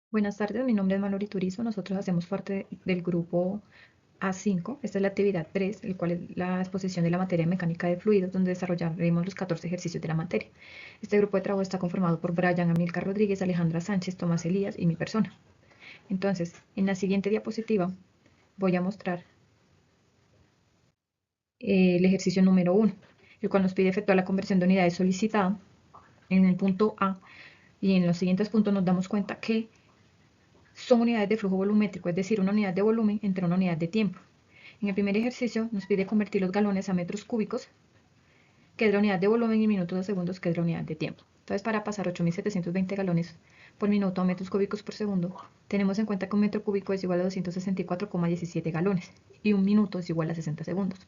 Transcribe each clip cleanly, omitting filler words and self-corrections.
Buenas tardes, mi nombre es Malori Turizo. Nosotros hacemos parte del grupo A5. Esta es la actividad 3, el cual es la exposición de la materia mecánica de fluidos, donde desarrollaremos los 14 ejercicios de la materia. Este grupo de trabajo está conformado por Brian Amilcar Rodríguez, Alejandra Sánchez, Tomás Elías y mi persona. Entonces, en la siguiente diapositiva voy a mostrar el ejercicio número 1, el cual nos pide efectuar la conversión de unidades solicitada en el punto A, y en los siguientes puntos nos damos cuenta que son unidades de flujo volumétrico, es decir, una unidad de volumen entre una unidad de tiempo. En el primer ejercicio nos pide convertir los galones a metros cúbicos, que es la unidad de volumen, y minutos a segundos, que es la unidad de tiempo. Entonces, para pasar 8.720 galones por minuto a metros cúbicos por segundo, tenemos en cuenta que un metro cúbico es igual a 264,17 galones y un minuto es igual a 60 segundos.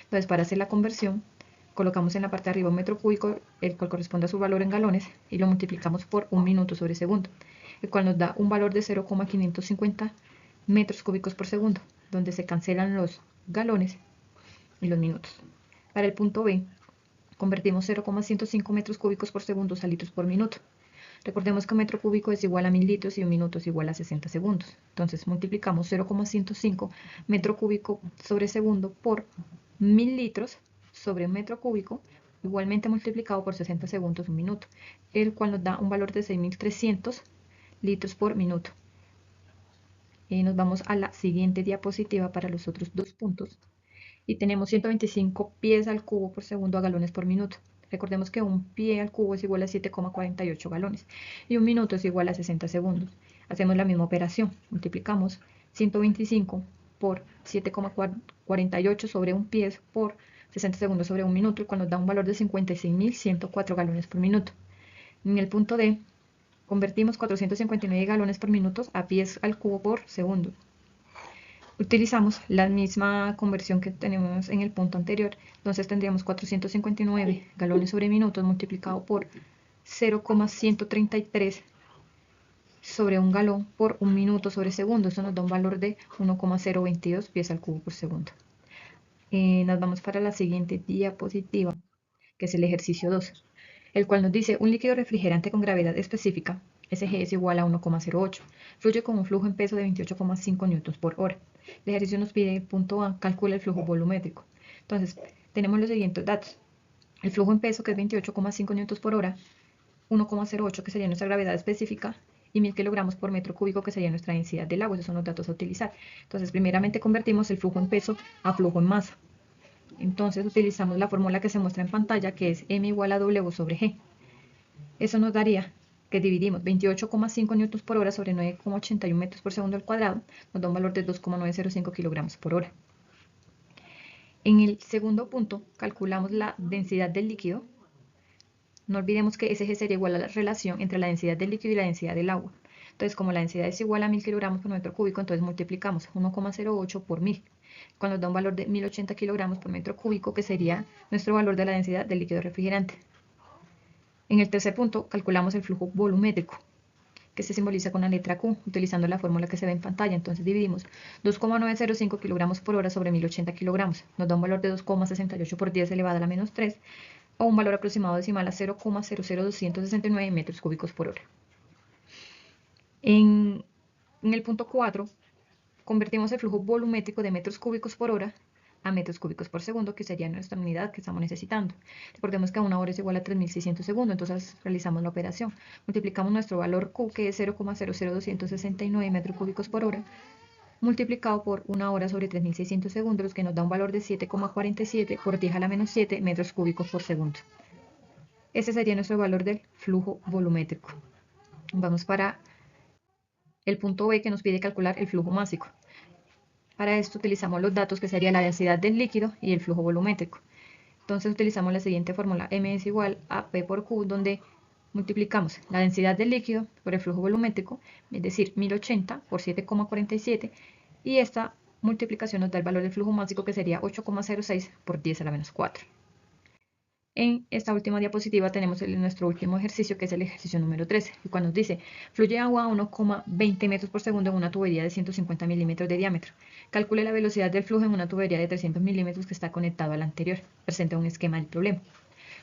Entonces, para hacer la conversión, colocamos en la parte de arriba un metro cúbico, el cual corresponde a su valor en galones, y lo multiplicamos por un minuto sobre segundo, el cual nos da un valor de 0,550 metros cúbicos por segundo, donde se cancelan los galones y los minutos. Para el punto B, convertimos 0,105 metros cúbicos por segundo a litros por minuto. Recordemos que un metro cúbico es igual a 1000 litros y un minuto es igual a 60 segundos. Entonces multiplicamos 0,105 metro cúbico sobre segundo por 1000 litros sobre un metro cúbico, igualmente multiplicado por 60 segundos un minuto, el cual nos da un valor de 6300 litros por minuto. Nos vamos a la siguiente diapositiva para los otros dos puntos. Y tenemos 125 pies al cubo por segundo a galones por minuto. Recordemos que un pie al cubo es igual a 7,48 galones y un minuto es igual a 60 segundos. Hacemos la misma operación, multiplicamos 125 por 7,48 sobre un pie por 60 segundos sobre un minuto, el cual nos da un valor de 56.104 galones por minuto. En el punto D, convertimos 459 galones por minuto a pies al cubo por segundo. Utilizamos la misma conversión que tenemos en el punto anterior, entonces tendríamos 459 galones sobre minutos multiplicado por 0,133 sobre un galón por un minuto sobre segundo. Eso nos da un valor de 1,022 pies al cubo por segundo. Nos vamos para la siguiente diapositiva, que es el ejercicio 2, el cual nos dice: un líquido refrigerante con gravedad específica, SG, es igual a 1,08, fluye con un flujo en peso de 28,5 newtons por hora. El ejercicio nos pide, punto A, calcula el flujo volumétrico. Entonces, tenemos los siguientes datos: el flujo en peso, que es 28,5 newtons por hora, 1,08, que sería nuestra gravedad específica, y 1000 kilogramos por metro cúbico, que sería nuestra densidad del agua. Esos son los datos a utilizar. Entonces, primeramente convertimos el flujo en peso a flujo en masa. Entonces utilizamos la fórmula que se muestra en pantalla, que es M igual a W sobre G. Eso nos daría que dividimos 28,5 newtons por hora sobre 9,81 metros por segundo al cuadrado, nos da un valor de 2,905 kilogramos por hora. En el segundo punto, calculamos la densidad del líquido. No olvidemos que SG sería igual a la relación entre la densidad del líquido y la densidad del agua. Entonces, como la densidad es igual a 1000 kilogramos por metro cúbico, entonces multiplicamos 1,08 por 1000, cuando nos da un valor de 1080 kilogramos por metro cúbico, que sería nuestro valor de la densidad del líquido refrigerante. En el tercer punto, calculamos el flujo volumétrico, que se simboliza con la letra Q, utilizando la fórmula que se ve en pantalla. Entonces dividimos 2,905 kilogramos por hora sobre 1080 kilogramos. Nos da un valor de 2,68 por 10 elevado a la menos 3, o un valor aproximado decimal a 0,00269 metros cúbicos por hora. En el punto 4, convertimos el flujo volumétrico de metros cúbicos por hora a metros cúbicos por segundo, que sería nuestra unidad que estamos necesitando. Recordemos que una hora es igual a 3600 segundos, entonces realizamos la operación. Multiplicamos nuestro valor Q, que es 0,00269 metros cúbicos por hora, multiplicado por una hora sobre 3600 segundos, que nos da un valor de 7,47 por 10 a la menos 7 metros cúbicos por segundo. Ese sería nuestro valor del flujo volumétrico. Vamos para el punto B, que nos pide calcular el flujo másico. Para esto utilizamos los datos, que sería la densidad del líquido y el flujo volumétrico. Entonces utilizamos la siguiente fórmula: M es igual a P por Q, donde multiplicamos la densidad del líquido por el flujo volumétrico, es decir, 1080 por 7,47, y esta multiplicación nos da el valor del flujo másico, que sería 8,06 por 10 a la menos 4. En esta última diapositiva tenemos nuestro último ejercicio, que es el ejercicio número 13, el cual nos dice: fluye agua a 1,20 metros por segundo en una tubería de 150 milímetros de diámetro. Calcule la velocidad del flujo en una tubería de 300 milímetros que está conectado a la anterior. Presenta un esquema del problema.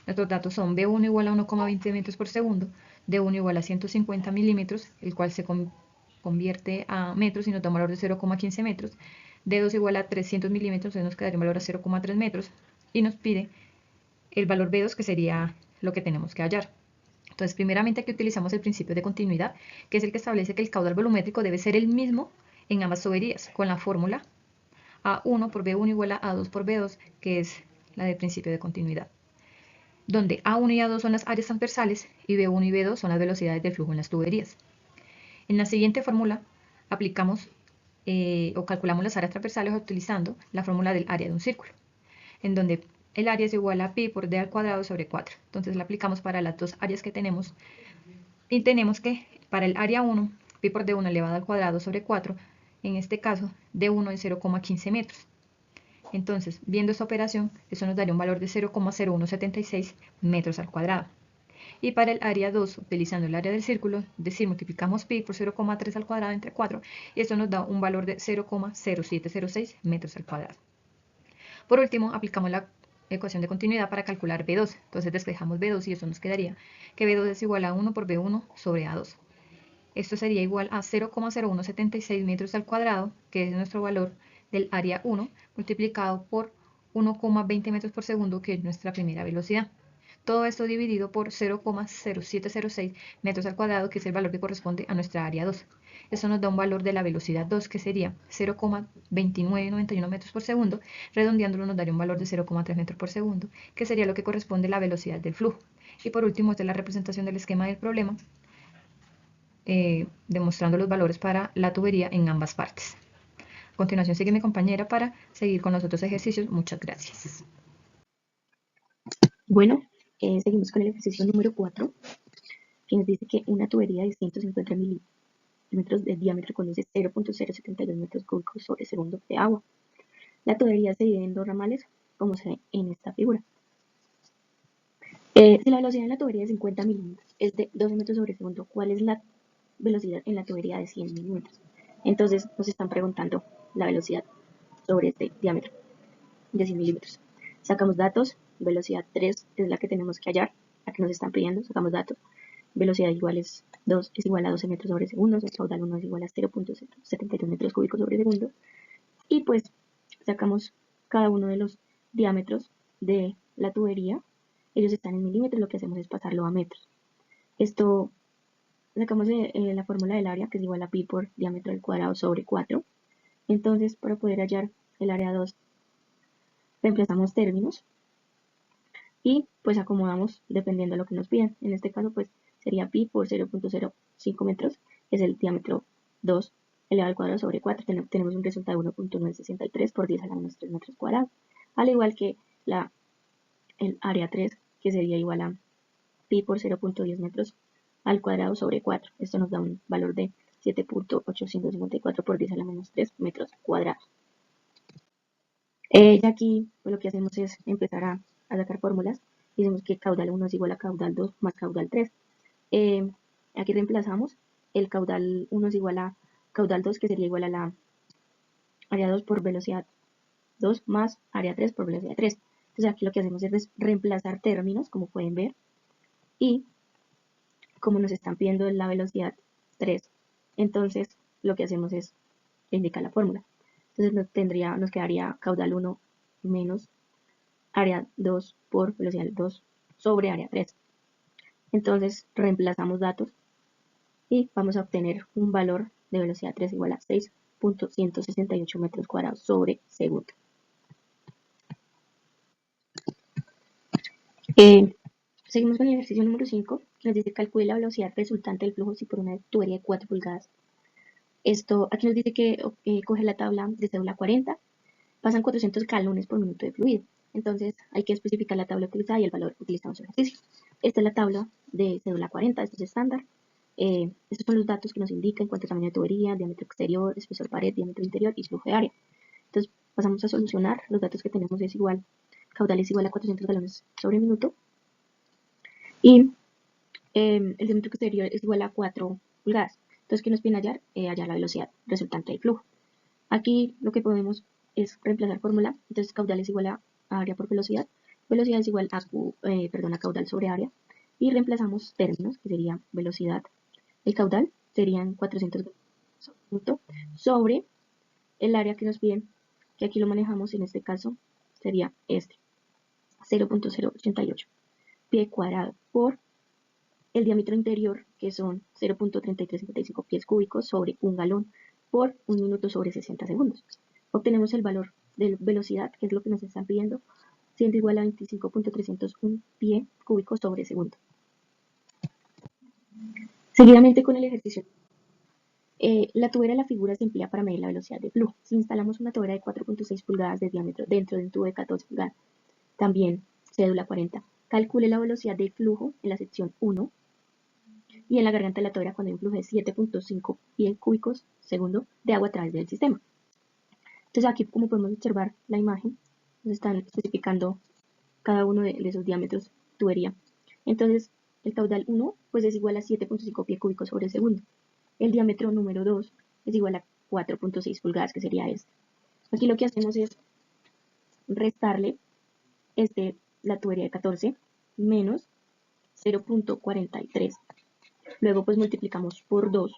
Nuestros datos son B1 igual a 1,20 metros por segundo, D1 igual a 150 milímetros, el cual se convierte a metros y nos da un valor de 0,15 metros. D2 igual a 300 milímetros, entonces nos quedaría un valor a 0,3 metros. Y nos pide el valor B2, que sería lo que tenemos que hallar. Entonces, primeramente aquí utilizamos el principio de continuidad, que es el que establece que el caudal volumétrico debe ser el mismo en ambas tuberías, con la fórmula A1 por B1 igual a A2 por B2, que es la del principio de continuidad, donde A1 y A2 son las áreas transversales y B1 y B2 son las velocidades del flujo en las tuberías. En la siguiente fórmula aplicamos o calculamos las áreas transversales utilizando la fórmula del área de un círculo, en donde el área es igual a pi por d al cuadrado sobre 4. Entonces la aplicamos para las dos áreas que tenemos y tenemos que para el área 1, pi por d1 elevado al cuadrado sobre 4, en este caso d1 es 0,15 metros. Entonces, viendo esta operación, eso nos daría un valor de 0,0176 metros al cuadrado. Y para el área 2, utilizando el área del círculo, multiplicamos pi por 0,3 al cuadrado entre 4, y esto nos da un valor de 0,0706 metros al cuadrado. Por último, aplicamos la ecuación de continuidad para calcular B2. Entonces despejamos B2 y eso nos quedaría que B2 es igual a 1 por B1 sobre A2. Esto sería igual a 0,0176 metros al cuadrado, que es nuestro valor del área 1, multiplicado por 1,20 metros por segundo, que es nuestra primera velocidad. Todo esto dividido por 0,0706 metros al cuadrado, que es el valor que corresponde a nuestra área 2. Eso nos da un valor de la velocidad 2, que sería 0,2991 metros por segundo. Redondeándolo nos daría un valor de 0,3 metros por segundo, que sería lo que corresponde a la velocidad del flujo. Y por último, esta es la representación del esquema del problema, demostrando los valores para la tubería en ambas partes. A continuación sigue mi compañera para seguir con los otros ejercicios. Muchas gracias. Bueno, seguimos con el ejercicio número 4, que nos dice que una tubería de 150 milímetros de diámetro conduce 0,072 metros cúbicos sobre segundo de agua. La tubería se divide en dos ramales, como se ve en esta figura. Si la velocidad en la tubería de 50 milímetros es de 12 metros sobre segundo, ¿cuál es la velocidad en la tubería de 100 milímetros? Entonces nos están preguntando la velocidad sobre este diámetro de 100 milímetros. Sacamos datos, velocidad 3 es la que tenemos que hallar, la que nos están pidiendo, sacamos datos. Velocidad igual es 2 es igual a 12 metros sobre segundo, el caudal 1 es igual a 0,72 metros cúbicos sobre segundo. Y pues sacamos cada uno de los diámetros de la tubería. Ellos están en milímetros, lo que hacemos es pasarlo a metros. Esto sacamos la fórmula del área, que es igual a pi por diámetro al cuadrado sobre 4. Entonces, para poder hallar el área 2, reemplazamos términos y pues acomodamos dependiendo de lo que nos pidan. En este caso, pues sería pi por 0,05 metros, que es el diámetro 2 elevado al cuadrado sobre 4. Tenemos un resultado de 1,963 por 10 a la menos 3 metros cuadrados. Al igual que el área 3, que sería igual a pi por 0,10 metros al cuadrado sobre 4. Esto nos da un valor de 7,854 por 10 a la menos 3 metros cuadrados. Y aquí pues, lo que hacemos es empezar a sacar fórmulas. Decimos que caudal 1 es igual a caudal 2 más caudal 3. Aquí reemplazamos el caudal 1 es igual a caudal 2, que sería igual a la área 2 por velocidad 2 más área 3 por velocidad 3. Entonces aquí lo que hacemos es reemplazar términos, como pueden ver, y como nos están pidiendo la velocidad 3, entonces lo que hacemos es indicar la fórmula. Entonces nos quedaría caudal 1 menos área 2 por velocidad 2 sobre área 3. Entonces reemplazamos datos y vamos a obtener un valor de velocidad 3 igual a 6,168 metros cuadrados sobre segundo. Seguimos con el ejercicio número 5, que nos dice calcule la velocidad resultante del flujo si por una tubería de 4 pulgadas. Aquí nos dice que coge la tabla de cédula 40, pasan 400 galones por minuto de fluido. Entonces hay que especificar la tabla utilizada y el valor que utilizamos en el ejercicio. Esta es la tabla de cédula 40, esto es estándar. Estos son los datos que nos indican cuánto tamaño de tubería, diámetro exterior, espesor pared, diámetro interior y flujo de área. Entonces pasamos a solucionar. Los datos que tenemos es igual, caudal es igual a 400 galones sobre minuto. Y el diámetro exterior es igual a 4 pulgadas. Entonces, ¿qué nos piden hallar? Hallar la velocidad resultante del flujo. Aquí lo que podemos es reemplazar fórmula. Entonces, caudal es igual a área por velocidad. Velocidad es igual a, a caudal sobre área. Y reemplazamos términos, que sería velocidad. El caudal serían 400 punto sobre el área que nos piden, que aquí lo manejamos en este caso, sería este, 0.088 pie cuadrado por el diámetro interior, que son 0.3355 pies cúbicos sobre un galón por un minuto sobre 60 segundos. Obtenemos el valor de velocidad, que es lo que nos están pidiendo, siendo igual a 25.301 pie cúbico sobre segundo. Seguidamente con el ejercicio. La tubera de la figura se emplea para medir la velocidad de flujo. Si instalamos una tubera de 4.6 pulgadas de diámetro dentro de un tubo de 14 pulgadas, también cédula 40, calcule la velocidad de flujo en la sección 1 y en la garganta de la tobera cuando hay un flujo de 7.5 pies cúbicos segundo de agua a través del sistema. Entonces aquí, como podemos observar la imagen, nos están especificando cada uno de esos diámetros tubería. Entonces el caudal 1 pues es igual a 7.5 pies cúbicos sobre segundo. El diámetro número 2 es igual a 4.6 pulgadas, que sería este. Aquí lo que hacemos es restarle la tubería de 14 menos 0.43. Luego pues multiplicamos por 2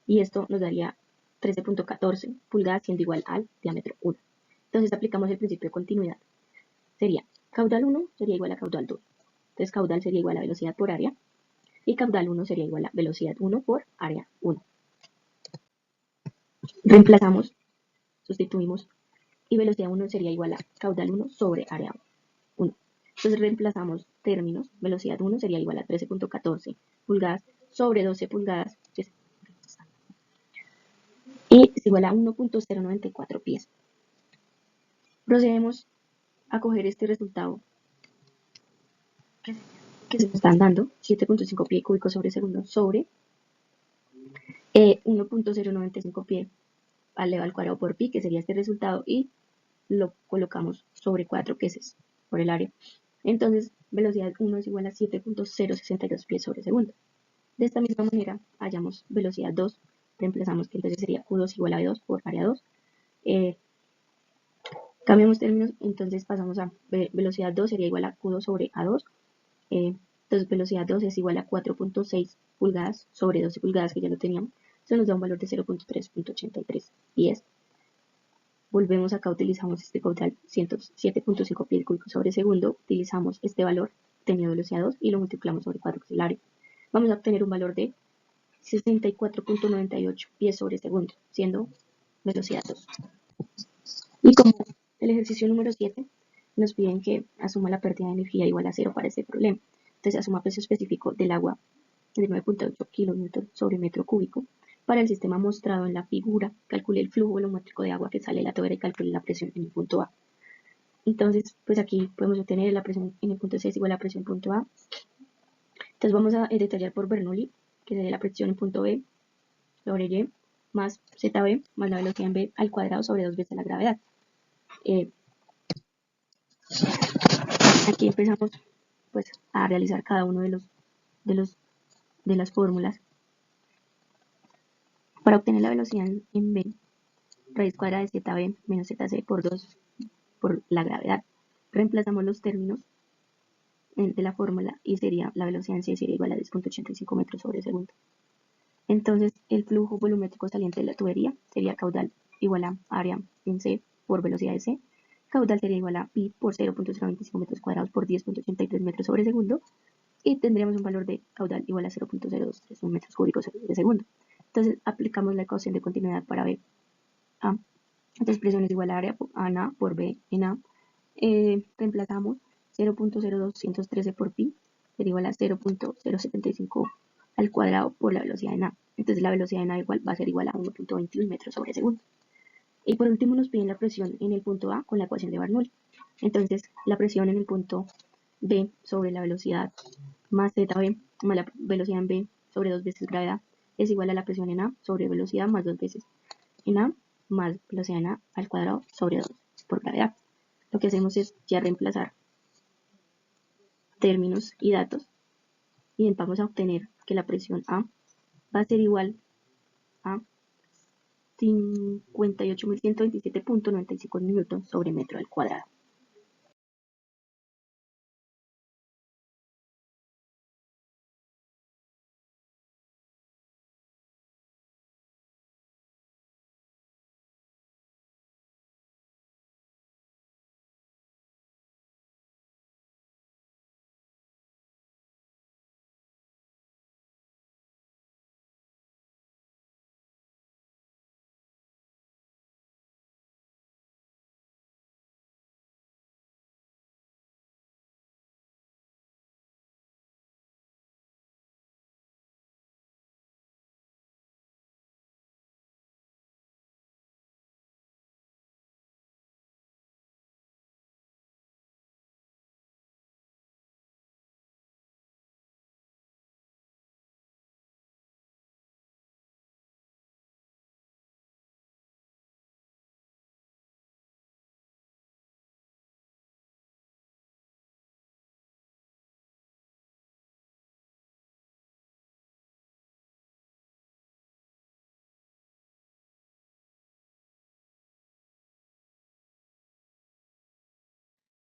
y esto nos daría 13.14 pulgadas, siendo igual al diámetro 1. Entonces aplicamos el principio de continuidad. Sería caudal 1 sería igual a caudal 2. Entonces caudal sería igual a velocidad por área y caudal 1 sería igual a velocidad 1 por área 1. Reemplazamos, sustituimos y velocidad 1 sería igual a caudal 1 sobre área 1. Entonces reemplazamos términos, velocidad 1 sería igual a 13.14 pulgadas sobre 12 pulgadas y es igual a 1.094 pies. Procedemos a coger este resultado que se nos están dando, 7.5 pies cúbicos sobre segundo sobre 1.095 pies elevado al cuadrado por pi, que sería este resultado, y lo colocamos sobre 4, que es por el área. Entonces, velocidad 1 es igual a 7.062 pies sobre segundo. De esta misma manera, hallamos velocidad 2, reemplazamos que entonces sería Q2 igual a V2 por área 2. Cambiamos términos, entonces pasamos a velocidad 2 sería igual a Q2 sobre A2. Entonces, velocidad 2 es igual a 4.6 pulgadas sobre 12 pulgadas, que ya lo teníamos. Eso nos da un valor de 0.383 pies. Volvemos acá, utilizamos este caudal 107.5 pies cúbicos sobre segundo, utilizamos este valor tenido velocidad 2 y lo multiplicamos sobre 4, que es el área. Vamos a obtener un valor de 64.98 pies sobre segundo, siendo velocidad 2. Y como el ejercicio número 7 nos piden que asuma la pérdida de energía igual a 0 para este problema. Entonces asuma precio específico del agua de 9.8 kilonewton sobre metro cúbico. Para el sistema mostrado en la figura, calcule el flujo volumétrico de agua que sale de la tobera y calcule la presión en el punto A. Entonces, pues aquí podemos obtener la presión en el punto C es igual a la presión en el punto A. Entonces vamos a detallar por Bernoulli, que sería la presión en punto B sobre Y más ZB más la velocidad en B al cuadrado sobre 2 veces la gravedad. Aquí empezamos pues a realizar cada uno de las fórmulas. Para obtener la velocidad en B, raíz cuadrada de ZB menos ZC por 2 por la gravedad. Reemplazamos los términos de la fórmula y sería la velocidad en C sería igual a 10.85 metros sobre segundo. Entonces el flujo volumétrico saliente de la tubería sería caudal igual a área en C por velocidad de C. Caudal sería igual a pi por 0.025 metros cuadrados por 10.83 metros sobre segundo. Y tendríamos un valor de caudal igual a 0.0231 metros cúbicos de segundo. Entonces aplicamos la ecuación de continuidad para B A. Entonces presión es igual a área en A por B en A. Reemplazamos 0.0213 por pi sería igual a 0.075 al cuadrado por la velocidad en A. Entonces la velocidad en A igual va a ser igual a 1.21 metros sobre segundo. Y por último nos piden la presión en el punto A con la ecuación de Bernoulli. Entonces la presión en el punto B sobre la velocidad más ZB más la velocidad en B sobre 2 veces gravedad es igual a la presión en A sobre velocidad más 2 veces en A más velocidad en A al cuadrado sobre 2 por gravedad. Lo que hacemos es ya reemplazar términos y datos y vamos a obtener que la presión A va a ser igual a 58.127.95 newton sobre metro al cuadrado.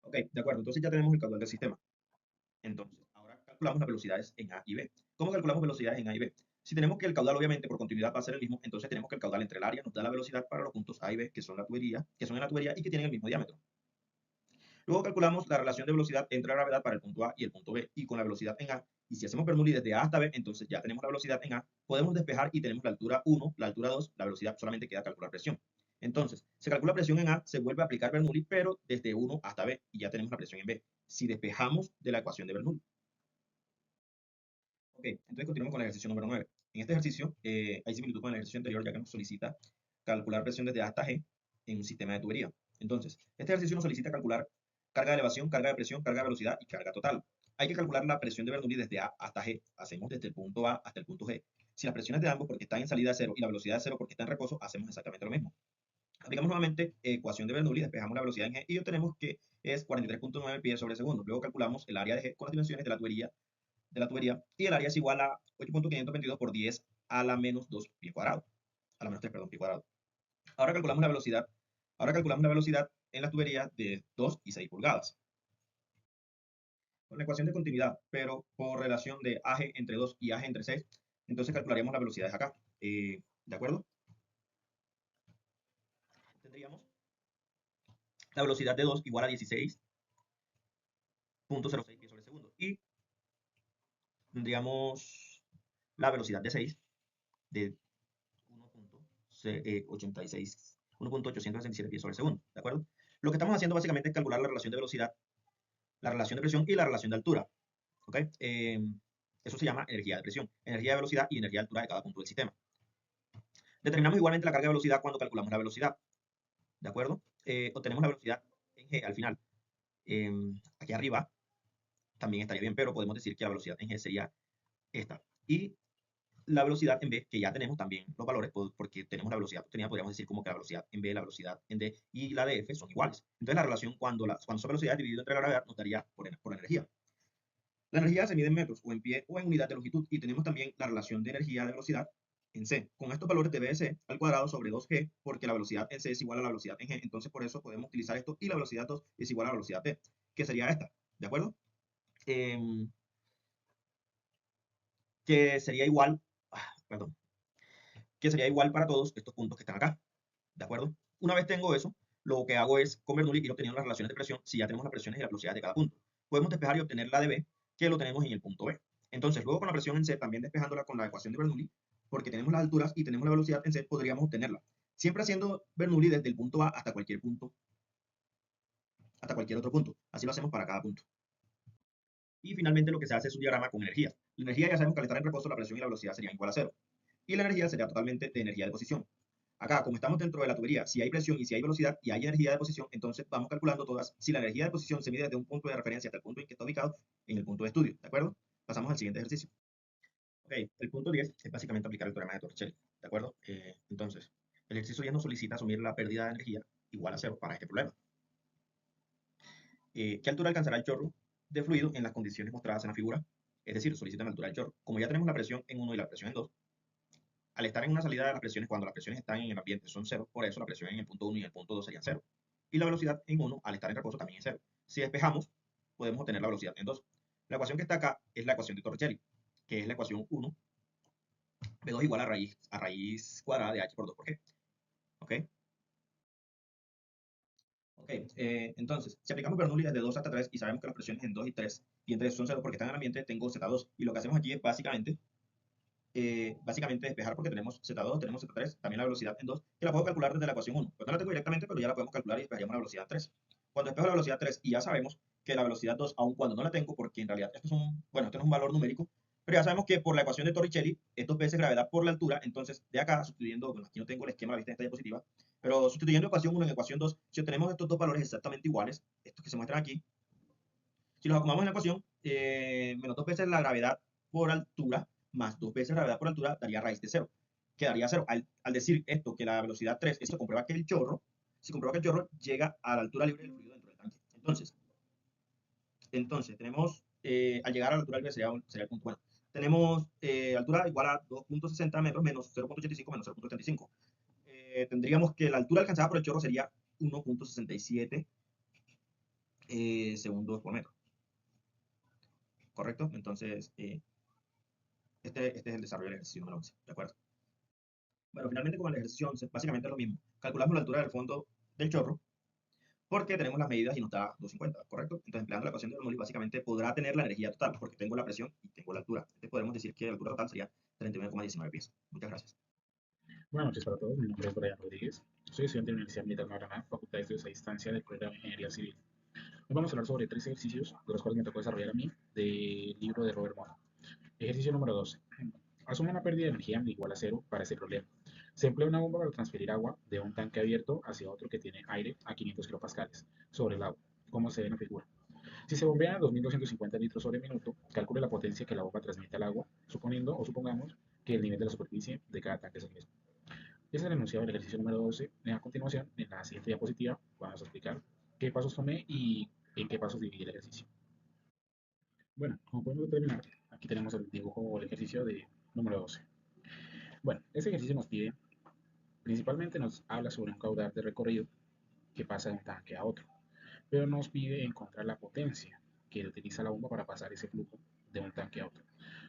Ok, de acuerdo, entonces ya tenemos el caudal del sistema. Entonces, ahora calculamos las velocidades en A y B. ¿Cómo calculamos velocidades en A y B? Si tenemos que el caudal, obviamente, por continuidad va a ser el mismo, entonces tenemos que el caudal entre el área nos da la velocidad para los puntos A y B, que son la tubería, que son en la tubería y que tienen el mismo diámetro. Luego calculamos la relación de velocidad entre la gravedad para el punto A y el punto B, y con la velocidad en A. Y si hacemos Bernoulli desde A hasta B, entonces ya tenemos la velocidad en A, podemos despejar y tenemos la altura 1, la altura 2, la velocidad, solamente queda calcular presión. Entonces, se calcula presión en A, se vuelve a aplicar Bernoulli, pero desde 1 hasta B, y ya tenemos la presión en B, si despejamos de la ecuación de Bernoulli. Ok, entonces continuamos con el ejercicio número 9. En este ejercicio hay similitud con el ejercicio anterior, ya que nos solicita calcular presión desde A hasta G en un sistema de tubería. Entonces, este ejercicio nos solicita calcular carga de elevación, carga de presión, carga de velocidad y carga total. Hay que calcular la presión de Bernoulli desde A hasta G. Hacemos desde el punto A hasta el punto G. Si las presiones de ambos porque están en salida de cero y la velocidad de cero porque está en reposo, hacemos exactamente lo mismo. Aplicamos nuevamente ecuación de Bernoulli, despejamos la velocidad en G y obtenemos que es 43.9 pies sobre segundo. Luego calculamos el área de G con las dimensiones de la tubería y el área es igual a 8.522 por 10 a la menos 2 pi cuadrado. A la menos 3, perdón, pi cuadrado. Ahora calculamos la velocidad. Ahora calculamos la velocidad en la tubería de 2 y 6 pulgadas. Con la ecuación de continuidad, pero por relación de AG entre 2 y AG entre 6, entonces calcularíamos las velocidades acá. ¿De acuerdo? Tendríamos la velocidad de 2 igual a 16.06 pies sobre segundo. Y tendríamos la velocidad de 6 de 1.867 pies sobre segundo, ¿de acuerdo? Lo que estamos haciendo básicamente es calcular la relación de velocidad, la relación de presión y la relación de altura, ¿ok? Eso se llama energía de presión, energía de velocidad y energía de altura de cada punto del sistema. Determinamos igualmente la carga de velocidad cuando calculamos la velocidad, ¿de acuerdo? Obtenemos la velocidad en G al final. Aquí arriba también estaría bien, pero podemos decir que la velocidad en G sería esta. Y la velocidad en B, que ya tenemos también los valores, porque tenemos la velocidad obtenida, podríamos decir como que la velocidad en B, la velocidad en D y la de F son iguales. Entonces la relación cuando son velocidades dividido entre la gravedad nos daría por energía. La energía se mide en metros o en pie o en unidad de longitud y tenemos también la relación de energía de velocidad en C. Con estos valores de BC al cuadrado sobre 2G, porque la velocidad en C es igual a la velocidad en G, entonces por eso podemos utilizar esto y la velocidad 2 es igual a la velocidad T, que sería esta, ¿de acuerdo? Que sería igual, perdón, que sería igual para todos estos puntos que están acá, ¿de acuerdo? Una vez tengo eso, lo que hago es con Bernoulli ir obteniendo las relaciones de presión si ya tenemos las presiones y las velocidades de cada punto. Podemos despejar y obtener la de B, que lo tenemos en el punto B. Entonces, luego con la presión en C, también despejándola con la ecuación de Bernoulli, porque tenemos las alturas y tenemos la velocidad en C, podríamos obtenerla. Siempre haciendo Bernoulli desde el punto A hasta cualquier punto, hasta cualquier otro punto. Así lo hacemos para cada punto. Y finalmente lo que se hace es un diagrama con energías. La energía ya sabemos que al estar en reposo la presión y la velocidad serían igual a cero. Y la energía sería totalmente de energía de posición. Acá, como estamos dentro de la tubería, si hay presión y si hay velocidad y hay energía de posición, entonces vamos calculando todas. Si la energía de posición se mide desde un punto de referencia hasta el punto en que está ubicado, en el punto de estudio, ¿de acuerdo? Pasamos al siguiente ejercicio. Ok, el punto 10 es básicamente aplicar el teorema de Torricelli, ¿de acuerdo? Entonces, el ejercicio 10 nos solicita asumir la pérdida de energía igual a cero para este problema. ¿Qué altura alcanzará el chorro de fluido en las condiciones mostradas en la figura? Es decir, solicitan la altura del chorro. Como ya tenemos la presión en 1 y la presión en 2, al estar en una salida de las presiones, cuando las presiones están en el ambiente son 0, por eso la presión en el punto 1 y el punto 2 serían 0. Y la velocidad en 1, al estar en reposo, también es 0. Si despejamos, podemos obtener la velocidad en 2. La ecuación que está acá es la ecuación de Torricelli, que es la ecuación 1, B2 igual a raíz cuadrada de h por 2 por g. ¿Ok? Ok, entonces, si aplicamos Bernoulli desde 2 hasta 3 y sabemos que las presiones en 2 y 3 y en 3 son 0 porque están en el ambiente, tengo Z2. Y lo que hacemos aquí es básicamente despejar porque tenemos Z2, tenemos Z3, también la velocidad en 2, que la puedo calcular desde la ecuación 1. Pues no la tengo directamente, pero ya la podemos calcular y despejaríamos la velocidad 3. Cuando despejo la velocidad 3 y ya sabemos que la velocidad 2, aun cuando no la tengo, porque en realidad esto no es un valor numérico, pero ya sabemos que por la ecuación de Torricelli es 2 veces gravedad por la altura, entonces de acá, sustituyendo, bueno, aquí no tengo el esquema a la vista en esta diapositiva, pero sustituyendo ecuación 1 en ecuación 2, si obtenemos estos dos valores exactamente iguales, estos que se muestran aquí, si los acomodamos en la ecuación, menos 2 veces la gravedad por altura más 2 veces la gravedad por altura daría raíz de 0. Quedaría 0. Al decir esto, que la velocidad 3, esto comprueba que el chorro, se comprueba que el chorro llega a la altura libre del fluido dentro del tanque. Entonces tenemos, al llegar a la altura libre sería el punto, bueno, tenemos altura igual a 2.60 metros menos 0.85 menos 0.75. Tendríamos que la altura alcanzada por el chorro sería 1.67 segundos por metro, ¿correcto? Entonces, este es el desarrollo del ejercicio número 11, ¿de acuerdo? Bueno, finalmente con el ejercicio 11, básicamente es lo mismo. Calculamos la altura del fondo del chorro porque tenemos las medidas y nos da 250, ¿correcto? Entonces, empleando la ecuación de Bernoulli, básicamente podrá tener la energía total porque tengo la presión y tengo la altura. Entonces, podemos decir que la altura total sería 39,19 pies. Muchas gracias. Buenas noches para todos, mi nombre es Brian Rodríguez, soy estudiante de la Universidad Militar Maraná, Facultad de Estudios a Distancia del programa de Ingeniería Civil. Hoy vamos a hablar sobre 3 ejercicios, de los cuales me tocó desarrollar a mí, del libro de Robert Mora. Ejercicio número 12. Asume una pérdida de energía igual a cero para este problema. Se emplea una bomba para transferir agua de un tanque abierto hacia otro que tiene aire a 500 kilopascales sobre el agua, como se ve en la figura. Si se bombea a 2.250 litros sobre minuto, calcule la potencia que la bomba transmite al agua, suponiendo o supongamos que el nivel de la superficie de cada tanque es el mismo. Ese es el enunciado del ejercicio número 12. A continuación, en la siguiente diapositiva, vamos a explicar qué pasos tomé y en qué pasos dividí el ejercicio. Bueno, como podemos determinar, aquí tenemos el dibujo o el ejercicio de número 12. Bueno, este ejercicio nos pide, principalmente nos habla sobre un caudal de recorrido que pasa de un tanque a otro, pero nos pide encontrar la potencia que utiliza la bomba para pasar ese flujo de un tanque a otro.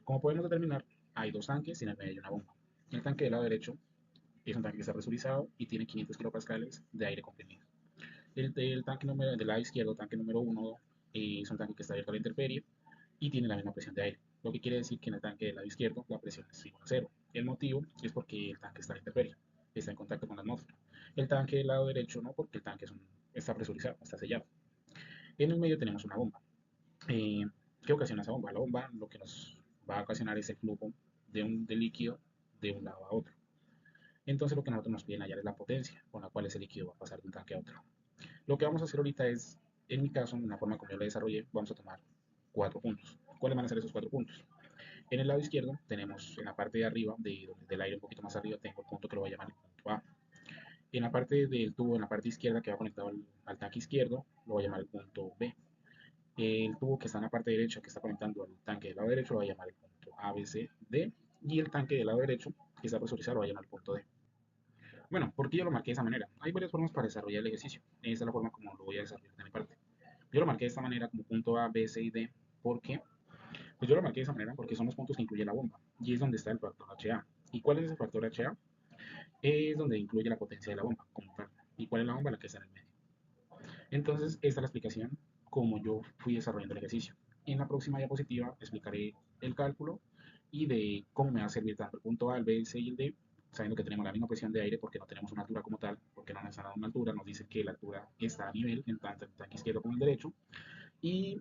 Como podemos determinar, hay dos tanques y en el medio hay una bomba. El tanque del lado derecho es un tanque que está presurizado y tiene 500 kilopascales de aire comprimido. El tanque del lado izquierdo, tanque número 1, es un tanque que está abierto a la intemperie y tiene la misma presión de aire, lo que quiere decir que en el tanque del lado izquierdo la presión es igual a cero. El motivo es porque el tanque está a la intemperie, está en contacto con la atmósfera. El tanque del lado derecho no, porque el tanque está presurizado, está sellado. En el medio tenemos una bomba. Eh, ¿Qué ocasiona esa bomba? La bomba lo que nos va a ocasionar es el flujo de líquido de un lado a otro. Entonces lo que nosotros nos piden hallar es la potencia con la cual ese líquido va a pasar de un tanque a otro. Lo que vamos a hacer ahorita es, en mi caso, en la forma como yo lo desarrollé, vamos a tomar 4 puntos. ¿Cuáles van a ser esos 4 puntos? En el lado izquierdo tenemos, en la parte de arriba, del aire un poquito más arriba, tengo el punto que lo voy a llamar el punto A. En la parte del tubo, en la parte izquierda que va conectado al tanque izquierdo, lo voy a llamar el punto B. El tubo que está en la parte derecha, que está conectando al tanque del lado derecho, lo voy a llamar el punto A, B, C, D. Y el tanque del lado derecho, que está presurizado, lo voy a llamar el punto D. Bueno, ¿por qué yo lo marqué de esa manera? Hay varias formas para desarrollar el ejercicio. Esta es la forma como lo voy a desarrollar de mi parte. Yo lo marqué de esta manera como punto A, B, C y D. ¿Por qué? Pues yo lo marqué de esa manera porque son los puntos que incluye la bomba. Y es donde está el factor HA. ¿Y cuál es ese factor HA? Es donde incluye la potencia de la bomba como tal. ¿Y cuál es la bomba? La que está en el medio. Entonces, esta es la explicación como yo fui desarrollando el ejercicio. En la próxima diapositiva explicaré el cálculo y de cómo me va a servir tanto el punto A, el B, el C y el D, sabiendo que tenemos la misma presión de aire porque no tenemos una altura como tal, porque no nos han dado una altura, nos dice que la altura está a nivel en tanto el tanque izquierdo como el derecho y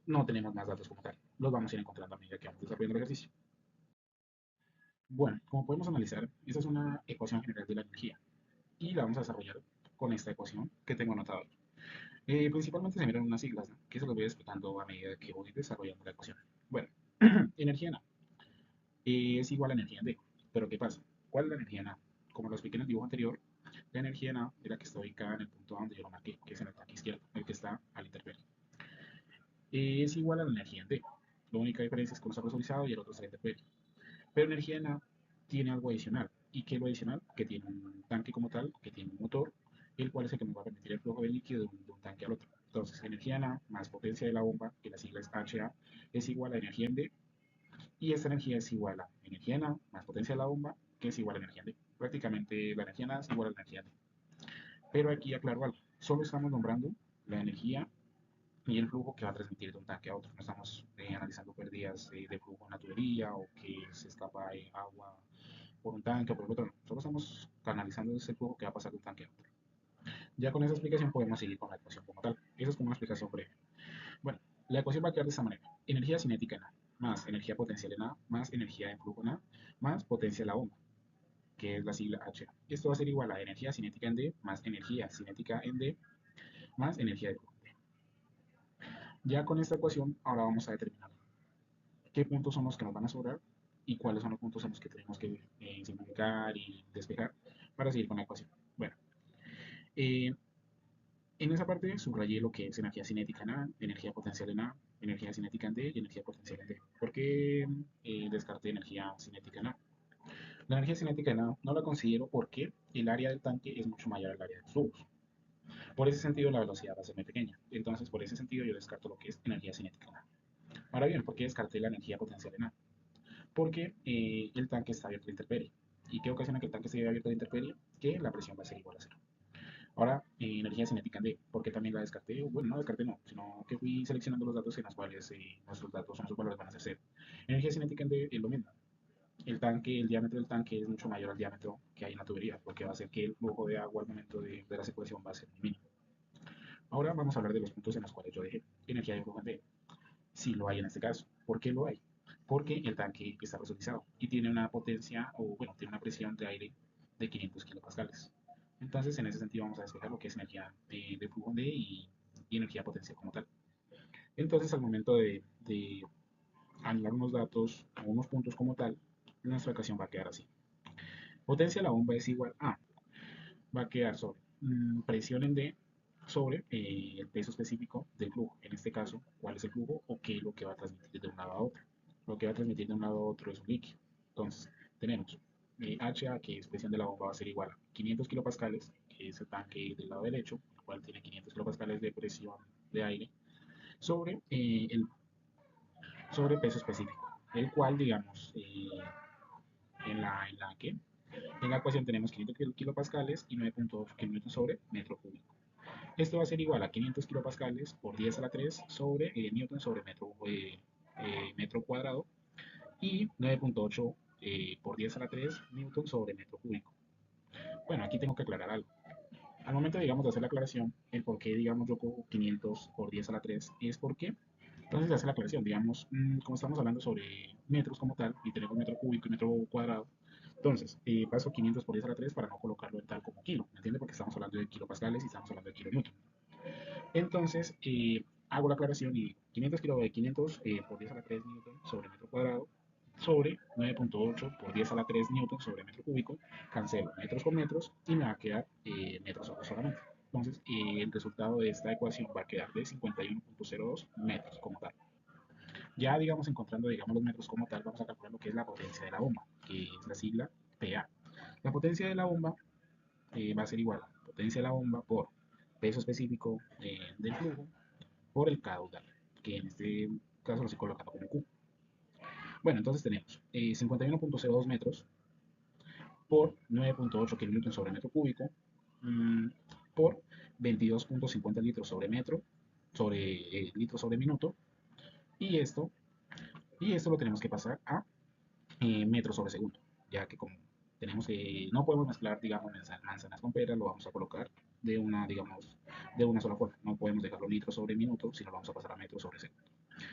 no tenemos más datos como tal. Los vamos a ir encontrando a medida que vamos desarrollando el ejercicio. Bueno, como podemos analizar, esta es una ecuación general de la energía y la vamos a desarrollar con esta ecuación que tengo anotada. Principalmente se miran unas siglas, ¿no? Que se los voy explicando a medida que voy desarrollando la ecuación. Bueno, energía en A es igual a energía en D. Pero ¿qué pasa? ¿Cuál es la energía en A? Como lo expliqué en el dibujo anterior, la energía en A es la que está ubicada en el punto A donde yo lo marqué, que es en el tanque izquierdo, el que está a la intemperie. Es igual a la energía en D. La única diferencia es que uno está presurizado y el otro está a la intemperie. Pero energía en A tiene algo adicional. ¿Y qué es lo adicional? Que tiene un tanque como tal, que tiene un motor, el cual es el que nos va a permitir el flujo de líquido de un tanque al otro. Entonces, energía en A más potencia de la bomba, que la sigla es HA, es igual a energía en D, y esta energía es igual a energía en A más potencia de la bomba, que es igual a energía en D. Prácticamente la energía en A es igual a la energía en D. Pero aquí aclaro algo, solo estamos nombrando la energía y el flujo que va a transmitir de un tanque a otro. No estamos analizando pérdidas de flujo en la tubería o que se escapa agua por un tanque o por el otro. No. Solo estamos canalizando ese flujo que va a pasar de un tanque a otro. Ya con esa explicación podemos seguir con la ecuación como tal. Esa es como una explicación breve. Bueno, la ecuación va a quedar de esta manera. Energía cinética en A, más energía potencial en A, más energía de flujo en A, más potencia de la bomba, que es la sigla H. Esto va a ser igual a energía cinética en D, más energía cinética en D, más energía de flujo en D. Ya con esta ecuación, ahora vamos a determinar qué puntos son los que nos van a sobrar y cuáles son los puntos en los que tenemos que simplificar y despejar para seguir con la ecuación. Bueno, eh, en esa parte subrayé lo que es energía cinética en A, energía potencial en A, energía cinética en D y energía potencial en D. ¿Por qué descarté energía cinética en A? La energía cinética en A no la considero porque el área del tanque es mucho mayor al área de los tubos. Por ese sentido, la velocidad va a ser muy pequeña. Entonces, por ese sentido, yo descarto lo que es energía cinética en A. Ahora bien, ¿por qué descarté la energía potencial en A? Porque el tanque está abierto a la intemperie. ¿Y qué ocasiona que el tanque esté abierto a la intemperie? Que la presión va a ser igual a cero. Ahora, energía cinética en D, ¿por qué también la descarté? Bueno, no descarté, no, sino que fui seleccionando los datos en los cuales nuestros datos o nuestros valores van a ser cero. Energía cinética en D es lo mismo. El tanque, el diámetro del tanque es mucho mayor al diámetro que hay en la tubería, lo que va a hacer que el flujo de agua al momento de la circulación va a ser muy mínimo. Ahora vamos a hablar de los puntos en los cuales yo dejé energía de flujo en D. Sí lo hay en este caso. ¿Por qué lo hay? Porque el tanque está presurizado y tiene una potencia, o bueno, tiene una presión de aire de 500 kilopascales. Entonces, en ese sentido, vamos a despejar lo que es energía de flujo D y energía potencial como tal. Entonces, al momento de anular unos datos o unos puntos como tal, nuestra ecuación va a quedar así. Potencia de la bomba es igual a, va a quedar sobre presión en D sobre el peso específico del flujo. En este caso, ¿cuál es el flujo o qué es lo que va a transmitir de un lado a otro? Lo que va a transmitir de un lado a otro es un líquido. Entonces, tenemos HA, que es presión de la bomba, va a ser igual a 500 kilopascales, que es el tanque del lado derecho, el cual tiene 500 kilopascales de presión de aire, sobre, sobre peso específico, el cual, digamos, en la ecuación tenemos 500 kilopascales y 9.8 kilómetros sobre metro cúbico. Esto va a ser igual a 500 kilopascales por 10 a la 3 sobre newton sobre metro cuadrado y 9.8 por 10 a la 3 newton sobre metro cúbico. Bueno, aquí tengo que aclarar algo. Al momento, digamos, de hacer la aclaración, el por qué, digamos, yo cojo 500 por 10 a la 3 es porque, entonces se hace la aclaración, digamos, como estamos hablando sobre metros como tal, y tenemos metro cúbico y metro cuadrado, entonces paso 500 por 10 a la 3 para no colocarlo en tal como kilo, ¿me entiende? Porque estamos hablando de kilopascales y estamos hablando de kilonewton. Entonces, hago la aclaración y 500 por 10 a la 3 newton sobre metro cuadrado sobre 9.8 por 10 a la 3 newton sobre metro cúbico, cancelo metros con metros y me va a quedar metros sobre solamente. Entonces, el resultado de esta ecuación va a quedar de 51.02 metros como tal. Ya, digamos, encontrando, digamos, los metros como tal, vamos a calcular lo que es la potencia de la bomba, que es la sigla PA. La potencia de la bomba va a ser igual a potencia de la bomba por peso específico del flujo por el caudal, que en este caso lo estoy colocando como Q. Bueno, entonces tenemos 51.02 metros por 9.8 kilonewton sobre metro cúbico por 22.50 litros sobre metro sobre litro sobre minuto y esto lo tenemos que pasar a metros sobre segundo, ya que como tenemos que, no podemos mezclar, digamos, manzanas con peras, lo vamos a colocar de una, digamos, de una sola forma. No podemos dejarlo litros sobre minuto, sino lo vamos a pasar a metros sobre segundo.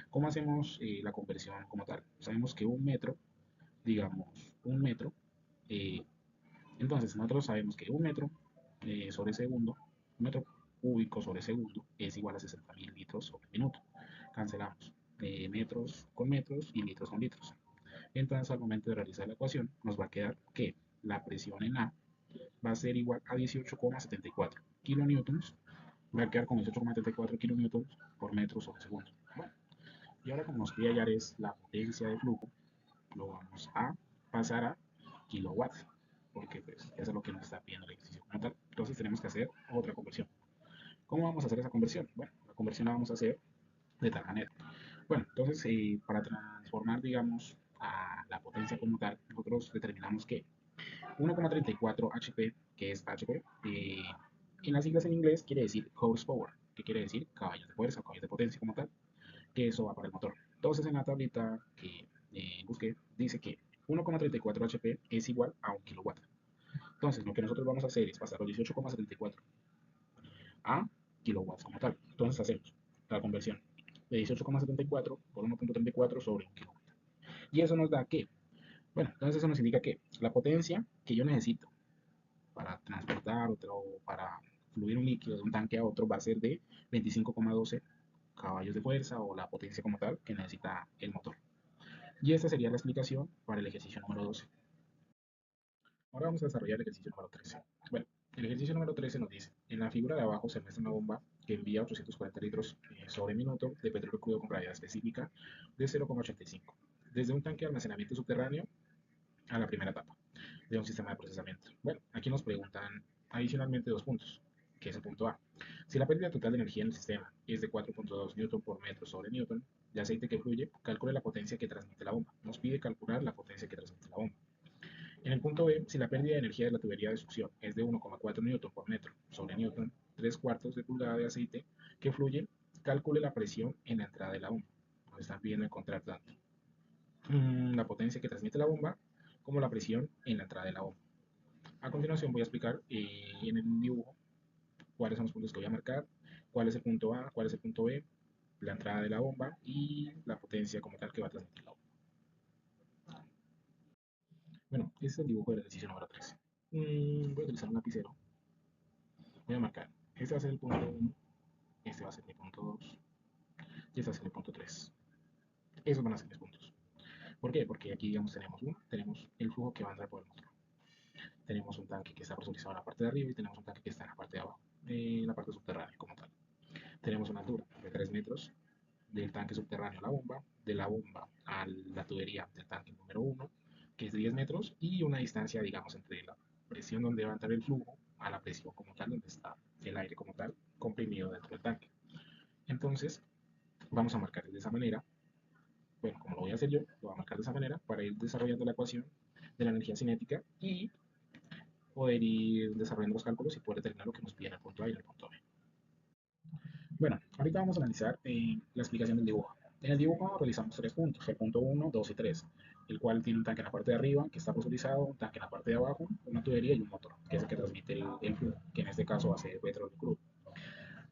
¿Cómo hacemos la conversión como tal? Sabemos que un metro, digamos, un metro, eh, entonces nosotros sabemos que un metro sobre segundo, un metro cúbico sobre segundo es igual a 60.000 litros sobre minuto. Cancelamos metros con metros y litros con litros. Entonces, al momento de realizar la ecuación, nos va a quedar que la presión en A va a ser igual a 18,74 kilonewtons, va a quedar con 18,74 kilonewtons por metro sobre segundo. Bueno, y ahora como nos pide hallar es la potencia de flujo, lo vamos a pasar a kilowatts, porque pues eso es lo que nos está pidiendo el ejercicio como tal. Entonces tenemos que hacer otra conversión. ¿Cómo vamos a hacer esa conversión? Bueno, la conversión la vamos a hacer de tal manera. Bueno, entonces para transformar, digamos, a la potencia como tal, nosotros determinamos que 1,34 HP, que es HP, en las siglas en inglés quiere decir horsepower, que quiere decir caballos de fuerza o caballos de potencia como tal, que eso va para el motor. Entonces en la tablita que busqué dice que 1,34 HP es igual a 1 kilowatt. Entonces lo que nosotros vamos a hacer es pasar los 18,74 a kilowatts como tal. Entonces hacemos la conversión de 18,74 por 1,34 sobre 1 kilowatt. Y eso nos da que, bueno, entonces eso nos indica que la potencia que yo necesito para transportar o para fluir un líquido de un tanque a otro va a ser de 25,12 caballos de fuerza o la potencia como tal que necesita el motor. Y esta sería la explicación para el ejercicio número 12. Ahora vamos a desarrollar el ejercicio número 13. Bueno, el ejercicio número 13 nos dice, en la figura de abajo se muestra una bomba que envía 840 litros sobre minuto de petróleo crudo con gravedad específica de 0,85 desde un tanque de almacenamiento subterráneo a la primera etapa de un sistema de procesamiento. Bueno, aquí nos preguntan adicionalmente dos puntos. que es el punto A. Si la pérdida total de energía en el sistema es de 4.2 newton por metro sobre newton de aceite que fluye, calcule la potencia que transmite la bomba. Nos pide calcular la potencia que transmite la bomba. En el punto B, si la pérdida de energía de la tubería de succión es de 1,4 newton por metro sobre newton, 3/4 de pulgada de aceite que fluye, calcule la presión en la entrada de la bomba. Nos están pidiendo encontrar tanto la potencia que transmite la bomba como la presión en la entrada de la bomba. A continuación voy a explicar en el dibujo cuáles son los puntos que voy a marcar, cuál es el punto A, cuál es el punto B, la entrada de la bomba y la potencia como tal que va a transmitir la bomba. Bueno, este es el dibujo del ejercicio número 13. Voy a utilizar un lapicero. Voy a marcar. Este va a ser el punto 1, este va a ser mi punto 2 y este va a ser el punto 3. Esos van a ser mis puntos. ¿Por qué? Porque aquí, digamos, tenemos el flujo que va a entrar por el motor. Tenemos un tanque que está presurizado en la parte de arriba y tenemos un tanque que está en la parte de abajo, en la parte subterránea como tal. Tenemos una altura de 3 metros del tanque subterráneo a la bomba, de la bomba a la tubería del tanque número 1, que es de 10 metros, y una distancia, digamos, entre la presión donde va a entrar el flujo a la presión como tal, donde está el aire como tal, comprimido dentro del tanque. Entonces, vamos a marcar de esa manera. Bueno, como lo voy a hacer yo, lo voy a marcar de esa manera para ir desarrollando la ecuación de la energía cinética y poder ir desarrollando los cálculos y poder determinar lo que nos pide en el punto A y en el punto B. Bueno, ahorita vamos a analizar la explicación del dibujo. En el dibujo realizamos 3 puntos, el punto 1, 2 y 3, el cual tiene un tanque en la parte de arriba, que está presurizado, un tanque en la parte de abajo, una tubería y un motor, que es el que transmite el flujo, que en este caso va a ser petróleo crudo.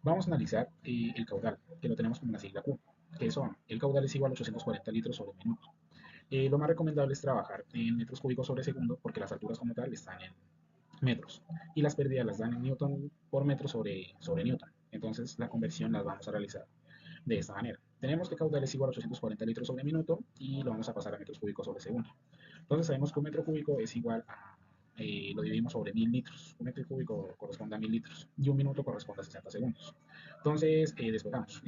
Vamos a analizar el caudal, que lo tenemos como una sigla Q, que son, el caudal es igual a 840 litros sobre minuto. Lo más recomendable es trabajar en metros cúbicos sobre segundo, porque las alturas como tal están en metros y las pérdidas las dan en newton por metro sobre newton. Entonces la conversión la vamos a realizar de esta manera. Tenemos que caudal es igual a 840 litros sobre minuto y lo vamos a pasar a metros cúbicos sobre segundo. Entonces sabemos que un metro cúbico es igual a, lo dividimos sobre 1000 litros. Un metro cúbico corresponde a 1000 litros y un minuto corresponde a 60 segundos. Entonces despejamos,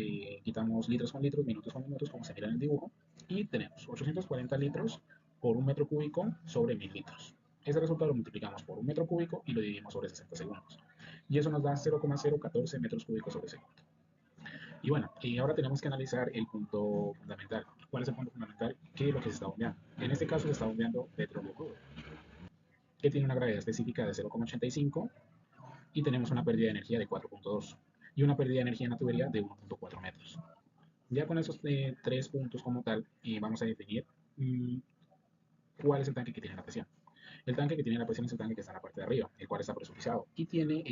quitamos litros con litros, minutos con minutos, como se mira en el dibujo, y tenemos 840 litros por un metro cúbico sobre 1000 litros. Ese resultado lo multiplicamos por un metro cúbico y lo dividimos sobre 60 segundos. Y eso nos da 0,014 metros cúbicos sobre segundo. Y bueno, ahora tenemos que analizar el punto fundamental. ¿Cuál es el punto fundamental? ¿Qué es lo que se está bombeando? En este caso se está bombeando petróleo crudo, que tiene una gravedad específica de 0,85 y tenemos una pérdida de energía de 4.2 y una pérdida de energía en la tubería de 1.4 metros. Ya con esos 3 puntos como tal, vamos a definir cuál es el tanque que tiene la presión. El tanque que tiene la presión es el tanque que está en la parte de arriba, el cual está presurizado y tiene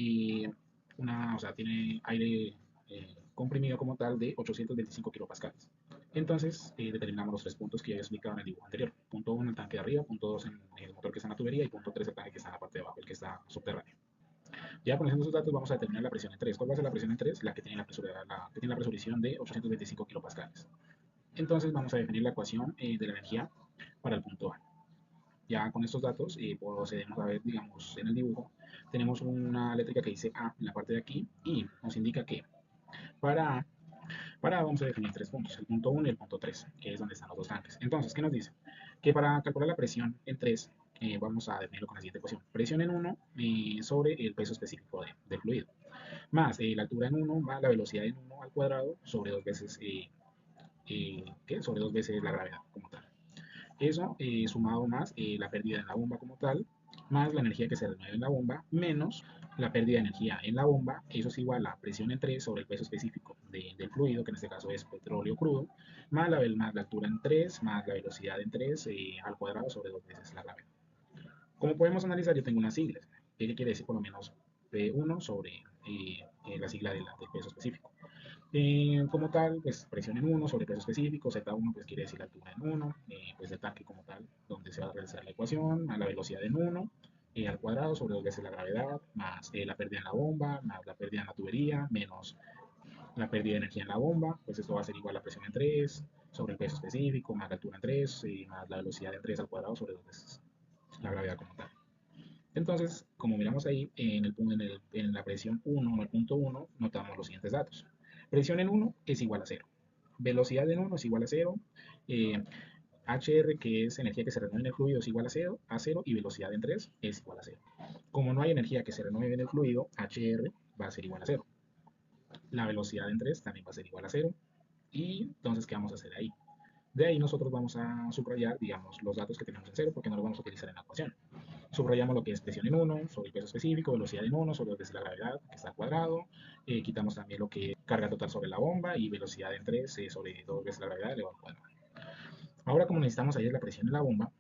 tiene aire comprimido como tal de 825 kilopascales. Entonces, determinamos los 3 puntos que ya he explicado en el dibujo anterior. Punto 1, el tanque de arriba, punto 2, el motor que está en la tubería y punto 3, el tanque que está en la parte de abajo, el que está subterráneo. Ya conociendo esos datos, vamos a determinar la presión en 3. ¿Cuál va a ser la presión en 3? La que tiene la presurización de 825 kilopascales. Entonces, vamos a definir la ecuación de la energía para el punto A. Ya con estos datos procedemos a ver, digamos, en el dibujo, tenemos una eléctrica que dice A en la parte de aquí y nos indica que para A, vamos a definir 3 puntos, el punto 1 y el punto 3, que es donde están los dos tanques. Entonces, ¿qué nos dice? Que para calcular la presión en 3, vamos a definirlo con la siguiente ecuación. Presión en 1 sobre el peso específico del fluido, más la altura en 1 más la velocidad en 1 al cuadrado sobre 2 veces, sobre 2 veces la gravedad como tal. Eso sumado más la pérdida en la bomba como tal, más la energía que se remueve en la bomba, menos la pérdida de energía en la bomba, eso es igual a presión en 3 sobre el peso específico del fluido, que en este caso es petróleo crudo, más la altura en 3, más la velocidad en 3 al cuadrado sobre 2 veces la gravedad. Como podemos analizar, yo tengo unas siglas, que quiere decir por lo menos P1 sobre la sigla del peso específico. Como tal, pues presión en 1 sobre peso específico, Z1 pues quiere decir la altura en 1, pues el tanque como tal, donde se va a realizar la ecuación, a la velocidad en 1, al cuadrado sobre 2 veces la gravedad, más la pérdida en la bomba, más la pérdida en la tubería, menos la pérdida de energía en la bomba, pues esto va a ser igual a la presión en 3 sobre el peso específico, más la altura en 3, más la velocidad en 3 al cuadrado sobre 2 veces la gravedad como tal. Entonces, como miramos ahí, en la presión 1 o el punto 1, notamos los siguientes datos. Presión en 1 es igual a 0. Velocidad en 1 es igual a 0. HR, que es energía que se renueve en el fluido, es igual a cero y velocidad en 3 es igual a cero. Como no hay energía que se renueve en el fluido, HR va a ser igual a cero. La velocidad en 3 también va a ser igual a cero. Y entonces, ¿qué vamos a hacer ahí? De ahí nosotros vamos a subrayar, digamos, los datos que tenemos en cero porque no los vamos a utilizar en la ecuación. Subrayamos lo que es presión en 1 sobre el peso específico, velocidad en 1 sobre la gravedad, que está al cuadrado. Quitamos también lo que es carga total sobre la bomba y velocidad en 3 sobre 2 veces la gravedad elevado al cuadrado. Ahora, como necesitamos hallar la presión en la bomba,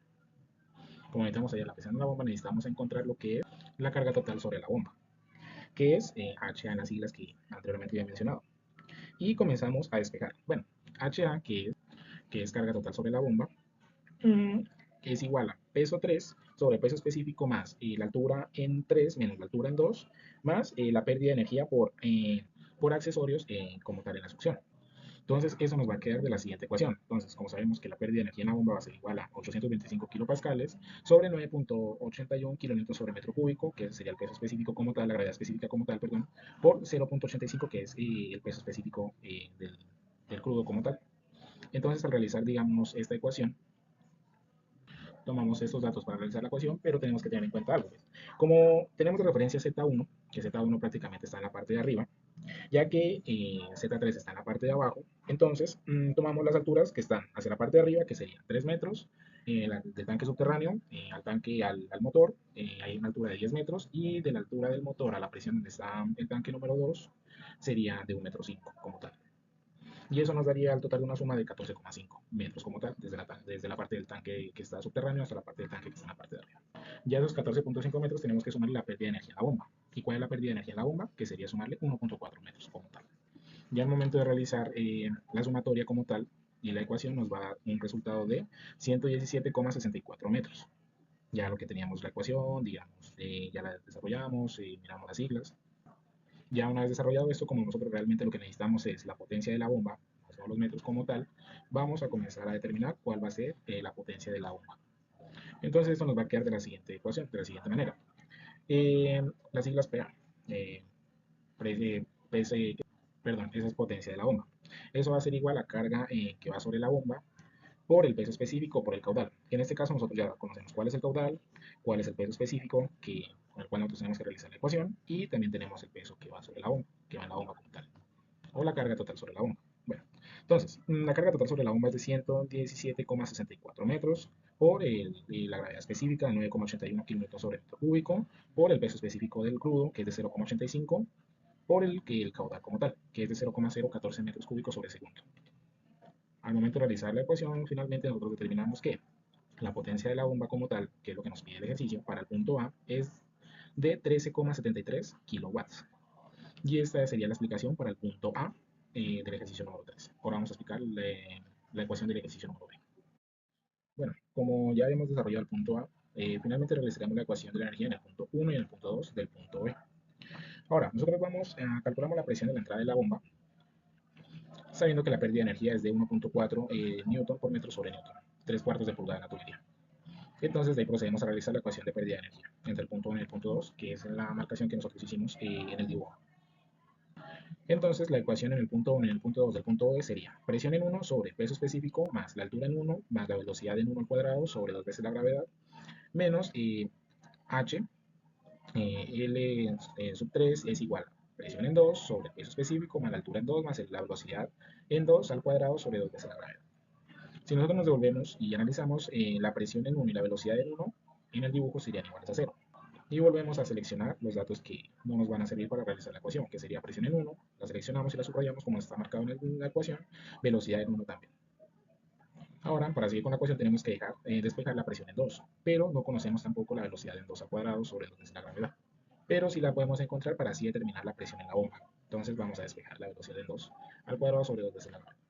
necesitamos encontrar lo que es la carga total sobre la bomba, que es HA en las siglas que anteriormente había mencionado. Y comenzamos a despejar. Bueno, HA, que es carga total sobre la bomba, es igual a peso 3 sobre peso específico más la altura en 3 menos la altura en 2 más la pérdida de energía por accesorios como tal en la succión. Entonces, eso nos va a quedar de la siguiente ecuación. Entonces, como sabemos que la pérdida de energía en la bomba va a ser igual a 825 kilopascales sobre 9.81 kilonewtons sobre metro cúbico, que sería el peso específico como tal, la gravedad específica como tal, perdón, por 0.85, que es el peso específico del crudo como tal. Entonces, al realizar, digamos, esta ecuación, tomamos estos datos para realizar la ecuación, pero tenemos que tener en cuenta algo. Como tenemos de referencia Z1, que Z1 prácticamente está en la parte de arriba, ya que Z3 está en la parte de abajo, entonces tomamos las alturas que están hacia la parte de arriba, que serían 3 metros, del tanque subterráneo al tanque al motor, hay una altura de 10 metros, y de la altura del motor a la presión donde está el tanque número 2 sería de 1,5 m como tal. Y eso nos daría al total una suma de 14,5 metros como tal, desde la parte del tanque que está subterráneo hasta la parte del tanque que está en la parte de arriba. Ya esos 14,5 metros tenemos que sumarle la pérdida de energía a la bomba. ¿Y cuál es la pérdida de energía a la bomba? Que sería sumarle 1,4 metros como tal. Ya al momento de realizar la sumatoria como tal y la ecuación nos va a dar un resultado de 117,64 metros. Ya lo que teníamos la ecuación, digamos, ya la desarrollamos, miramos las siglas. Ya una vez desarrollado esto, como nosotros realmente lo que necesitamos es la potencia de la bomba, no los metros como tal, vamos a comenzar a determinar cuál va a ser la potencia de la bomba. Entonces esto nos va a quedar de la siguiente ecuación, de la siguiente manera. Las siglas PA, perdón, esa es potencia de la bomba. Eso va a ser igual a carga que va sobre la bomba por el peso específico, por el caudal. En este caso nosotros ya conocemos cuál es el caudal, cuál es el peso específico con el cual nosotros tenemos que realizar la ecuación, y también tenemos el peso que va sobre la bomba, que va en la bomba como tal, o la carga total sobre la bomba. Bueno, entonces, la carga total sobre la bomba es de 117,64 metros por la gravedad específica de 9,81 kilómetros sobre metro cúbico, por el peso específico del crudo, que es de 0,85, por el caudal como tal, que es de 0,014 metros cúbicos sobre segundo. Al momento de realizar la ecuación, finalmente nosotros determinamos que la potencia de la bomba como tal, que es lo que nos pide el ejercicio, para el punto A es de 13,73 kilowatts. Y esta sería la explicación para el punto A del ejercicio número 3. Ahora vamos a explicar la ecuación del ejercicio número B. Bueno, como ya hemos desarrollado el punto A, finalmente realizaremos la ecuación de la energía en el punto 1 y en el punto 2 del punto B. Ahora, nosotros calculamos la presión de la entrada de la bomba, sabiendo que la pérdida de energía es de 1,4 newton por metro sobre newton, 3 cuartos de pulgada en la tubería. Entonces de ahí procedemos a realizar la ecuación de pérdida de energía entre el punto 1 y el punto 2, que es la marcación que nosotros hicimos en el dibujo. Entonces la ecuación en el punto 1 y en el punto 2 del punto B sería presión en 1 sobre peso específico más la altura en 1 más la velocidad en 1 al cuadrado sobre 2 veces la gravedad menos H, L sub 3 es igual a presión en 2 sobre peso específico más la altura en 2 más la velocidad en 2 al cuadrado sobre 2 veces la gravedad. Si nosotros nos devolvemos y analizamos la presión en 1 y la velocidad en 1, en el dibujo serían iguales a 0. Y volvemos a seleccionar los datos que no nos van a servir para realizar la ecuación, que sería presión en 1, la seleccionamos y la subrayamos como está marcado en la ecuación, velocidad en 1 también. Ahora, para seguir con la ecuación tenemos que despejar la presión en 2, pero no conocemos tampoco la velocidad en 2 al cuadrado sobre 2 veces la gravedad. Pero sí la podemos encontrar para así determinar la presión en la bomba. Entonces vamos a despejar la velocidad en 2 al cuadrado sobre 2 veces la gravedad.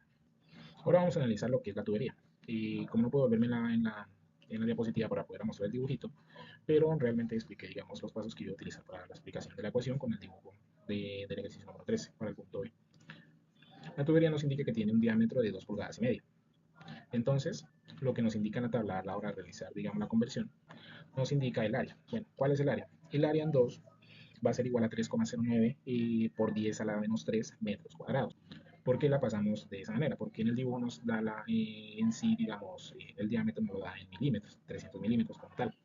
Ahora vamos a analizar lo que es la tubería. Y como no puedo verme en la diapositiva para poder mostrar el dibujito, pero realmente expliqué, digamos, los pasos que yo voy a utilizar para la explicación de la ecuación con el dibujo del ejercicio número 13 para el punto B. La tubería nos indica que tiene un diámetro de 2,5 pulgadas. Entonces, lo que nos indica en la tabla a la hora de realizar, digamos, la conversión, nos indica el área. Bueno, ¿cuál es el área? El área en 2 va a ser igual a 3,09 por 10 a la menos 3 metros cuadrados. ¿Por qué la pasamos de esa manera? Porque en el dibujo nos da en sí, digamos, el diámetro nos lo da en milímetros, 300 milímetros como tal.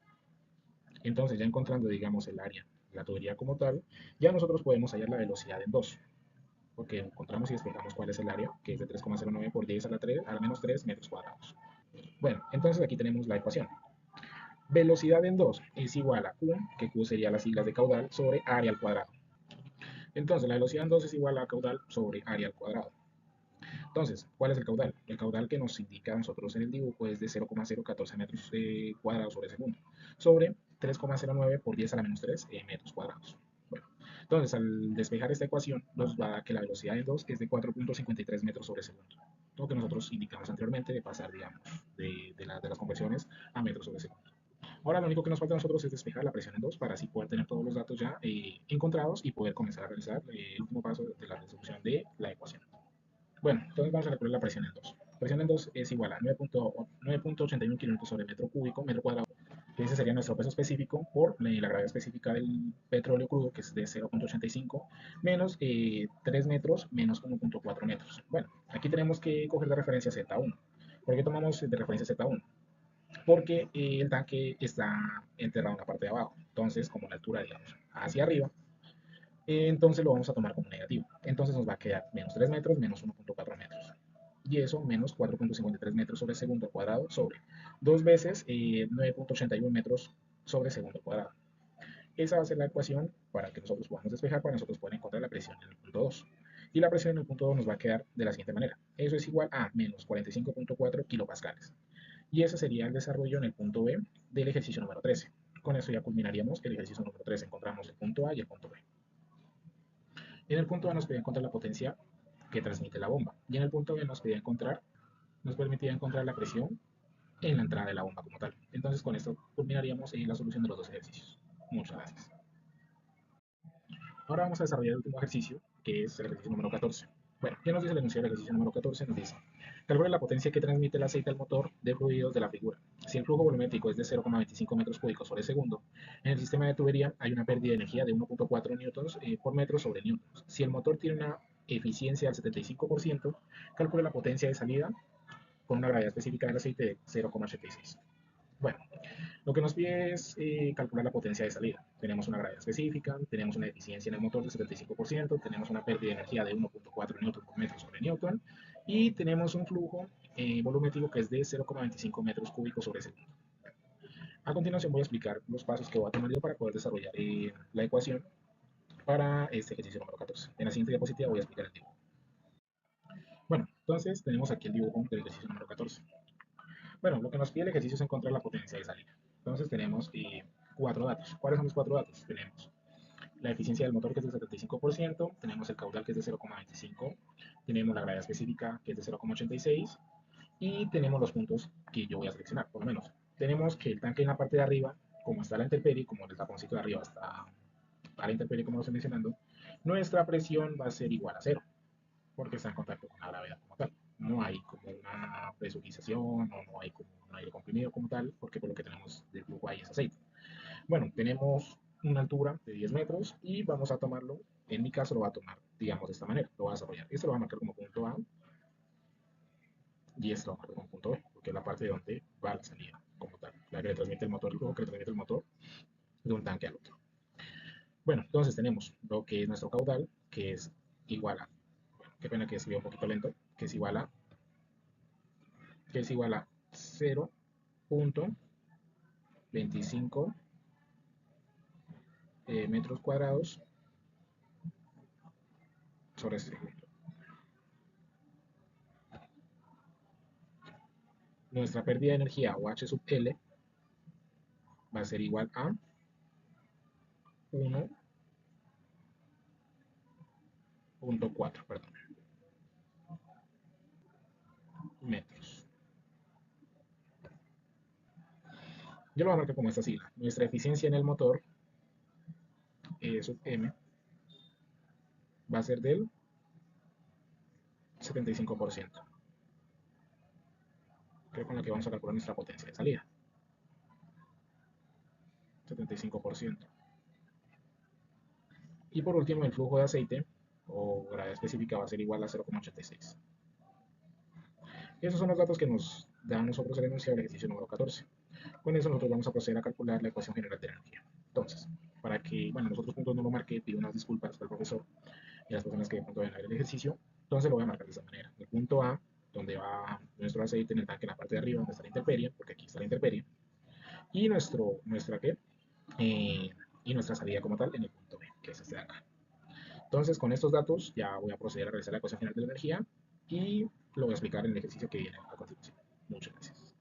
Entonces, ya encontrando, digamos, el área, la tubería como tal, ya nosotros podemos hallar la velocidad en 2, porque encontramos y despejamos cuál es el área, que es de 3,09 por 10 a la menos 3 metros cuadrados. Bueno, entonces aquí tenemos la ecuación. Velocidad en 2 es igual a Q, que Q sería las siglas de caudal, sobre área al cuadrado. Entonces, la velocidad en 2 es igual a caudal sobre área al cuadrado. Entonces, ¿cuál es el caudal? El caudal que nos indica a nosotros en el dibujo es de 0,014 metros cuadrados sobre segundo, sobre 3,09 por 10 a la menos 3 metros cuadrados. Bueno, entonces, al despejar esta ecuación, nos va a dar que la velocidad en 2 es de 4,53 metros sobre segundo. Lo que nosotros indicamos anteriormente de pasar, digamos, de las conversiones a metros sobre segundo. Ahora lo único que nos falta a nosotros es despejar la presión en 2 para así poder tener todos los datos ya encontrados y poder comenzar a realizar el último paso de la resolución de la ecuación. Bueno, entonces vamos a calcular la presión en 2. Presión en 2 es igual a 9.81 kilómetros sobre metro cúbico, metro cuadrado, que ese sería nuestro peso específico por la gravedad específica del petróleo crudo, que es de 0.85, menos 3 metros menos 1.4 metros. Bueno, aquí tenemos que coger de referencia Z1. ¿Por qué tomamos de referencia Z1? Porque el tanque está enterrado en la parte de abajo. Entonces, como la altura, digamos, hacia arriba, entonces lo vamos a tomar como negativo. Entonces nos va a quedar menos 3 metros menos 1.4 metros. Y eso menos 4.53 metros sobre segundo al cuadrado sobre 2 veces 9.81 metros sobre segundo al cuadrado. Esa va a ser la ecuación para que nosotros podamos despejar, para nosotros poder encontrar la presión en el punto 2. Y la presión en el punto 2 nos va a quedar de la siguiente manera. Eso es igual a menos 45.4 kilopascales. Y ese sería el desarrollo en el punto B del ejercicio número 13. Con eso ya culminaríamos el ejercicio número 13. Encontramos el punto A y el punto B. En el punto A nos pedía encontrar la potencia que transmite la bomba. Y en el punto B nos permitía encontrar la presión en la entrada de la bomba como tal. Entonces con esto culminaríamos en la solución de los dos ejercicios. Muchas gracias. Ahora vamos a desarrollar el último ejercicio, que es el ejercicio número 14. Bueno, ¿qué nos dice el enunciado del ejercicio número 14? Nos dice, calcula la potencia que transmite el aceite al motor de fluidos de la figura. Si el flujo volumétrico es de 0,25 metros cúbicos sobre segundo, en el sistema de tubería hay una pérdida de energía de 1.4 newtons por metro sobre newtons. Si el motor tiene una eficiencia del 75%, calcula la potencia de salida con una gravedad específica del aceite de 0,86. Bueno, lo que nos pide es calcular la potencia de salida. Tenemos una gravedad específica, tenemos una eficiencia en el motor del 75%, tenemos una pérdida de energía de 1.4 newton por metro sobre newton y tenemos un flujo volumétrico que es de 0,25 metros cúbicos sobre segundo. A continuación voy a explicar los pasos que voy a tomar yo para poder desarrollar la ecuación para este ejercicio número 14. En la siguiente diapositiva voy a explicar el dibujo. Bueno, entonces tenemos aquí el dibujo del ejercicio número 14. Bueno, lo que nos pide el ejercicio es encontrar la potencia de salida. Entonces tenemos 4 datos. ¿Cuáles son los 4 datos? Tenemos la eficiencia del motor que es del 75%, tenemos el caudal que es de 0,25, tenemos la gravedad específica que es de 0,86 y tenemos los puntos que yo voy a seleccionar, por lo menos. Tenemos que el tanque en la parte de arriba, como está la intemperie, como el taponcito de arriba está a la intemperie, como lo estoy mencionando, nuestra presión va a ser igual a 0, porque está en contacto con la gravedad como tal. No hay como una presurización o no hay como un aire comprimido como tal, porque por lo que tenemos de flujo ahí es aceite. Bueno, tenemos una altura de 10 metros y vamos a tomarlo, en mi caso lo voy a tomar, digamos, de esta manera, lo voy a desarrollar. Esto lo voy a marcar como punto A y esto lo voy a marcar como punto B, porque es la parte de donde va la salida como tal, la que le transmite el motor, el flujo que le transmite el motor de un tanque al otro. Bueno, entonces tenemos lo que es nuestro caudal, que es igual a, bueno, qué pena que escriba un poquito lento, que es igual a 0.25 metros cuadrados sobre segundo. Nuestra pérdida de energía, o H sub L, va a ser igual a 1.4, perdón, metros. Yo lo voy a marcar como esta sigla. Nuestra eficiencia en el motor, E sub M, va a ser del 75%, que es con la que vamos a calcular nuestra potencia de salida. 75%. Y por último, el flujo de aceite o gravedad específica va a ser igual a 0,86. Esos son los datos que nos da a nosotros el enunciado del ejercicio número 14. Con eso nosotros vamos a proceder a calcular la ecuación general de la energía. Entonces, para que, bueno, los otros puntos no lo marqué, pido unas disculpas al profesor y a las personas que de pronto vayan a ver el ejercicio. Entonces lo voy a marcar de esta manera. El punto A, donde va nuestro aceite en el tanque en la parte de arriba, donde está la intemperie, porque aquí está la intemperie, y nuestra, ¿qué? Eh, y nuestra salida como tal en el punto B, que es este de acá. Entonces, con estos datos ya voy a proceder a realizar la ecuación general de la energía y lo voy a explicar en el ejercicio que viene a continuación. Muchas gracias.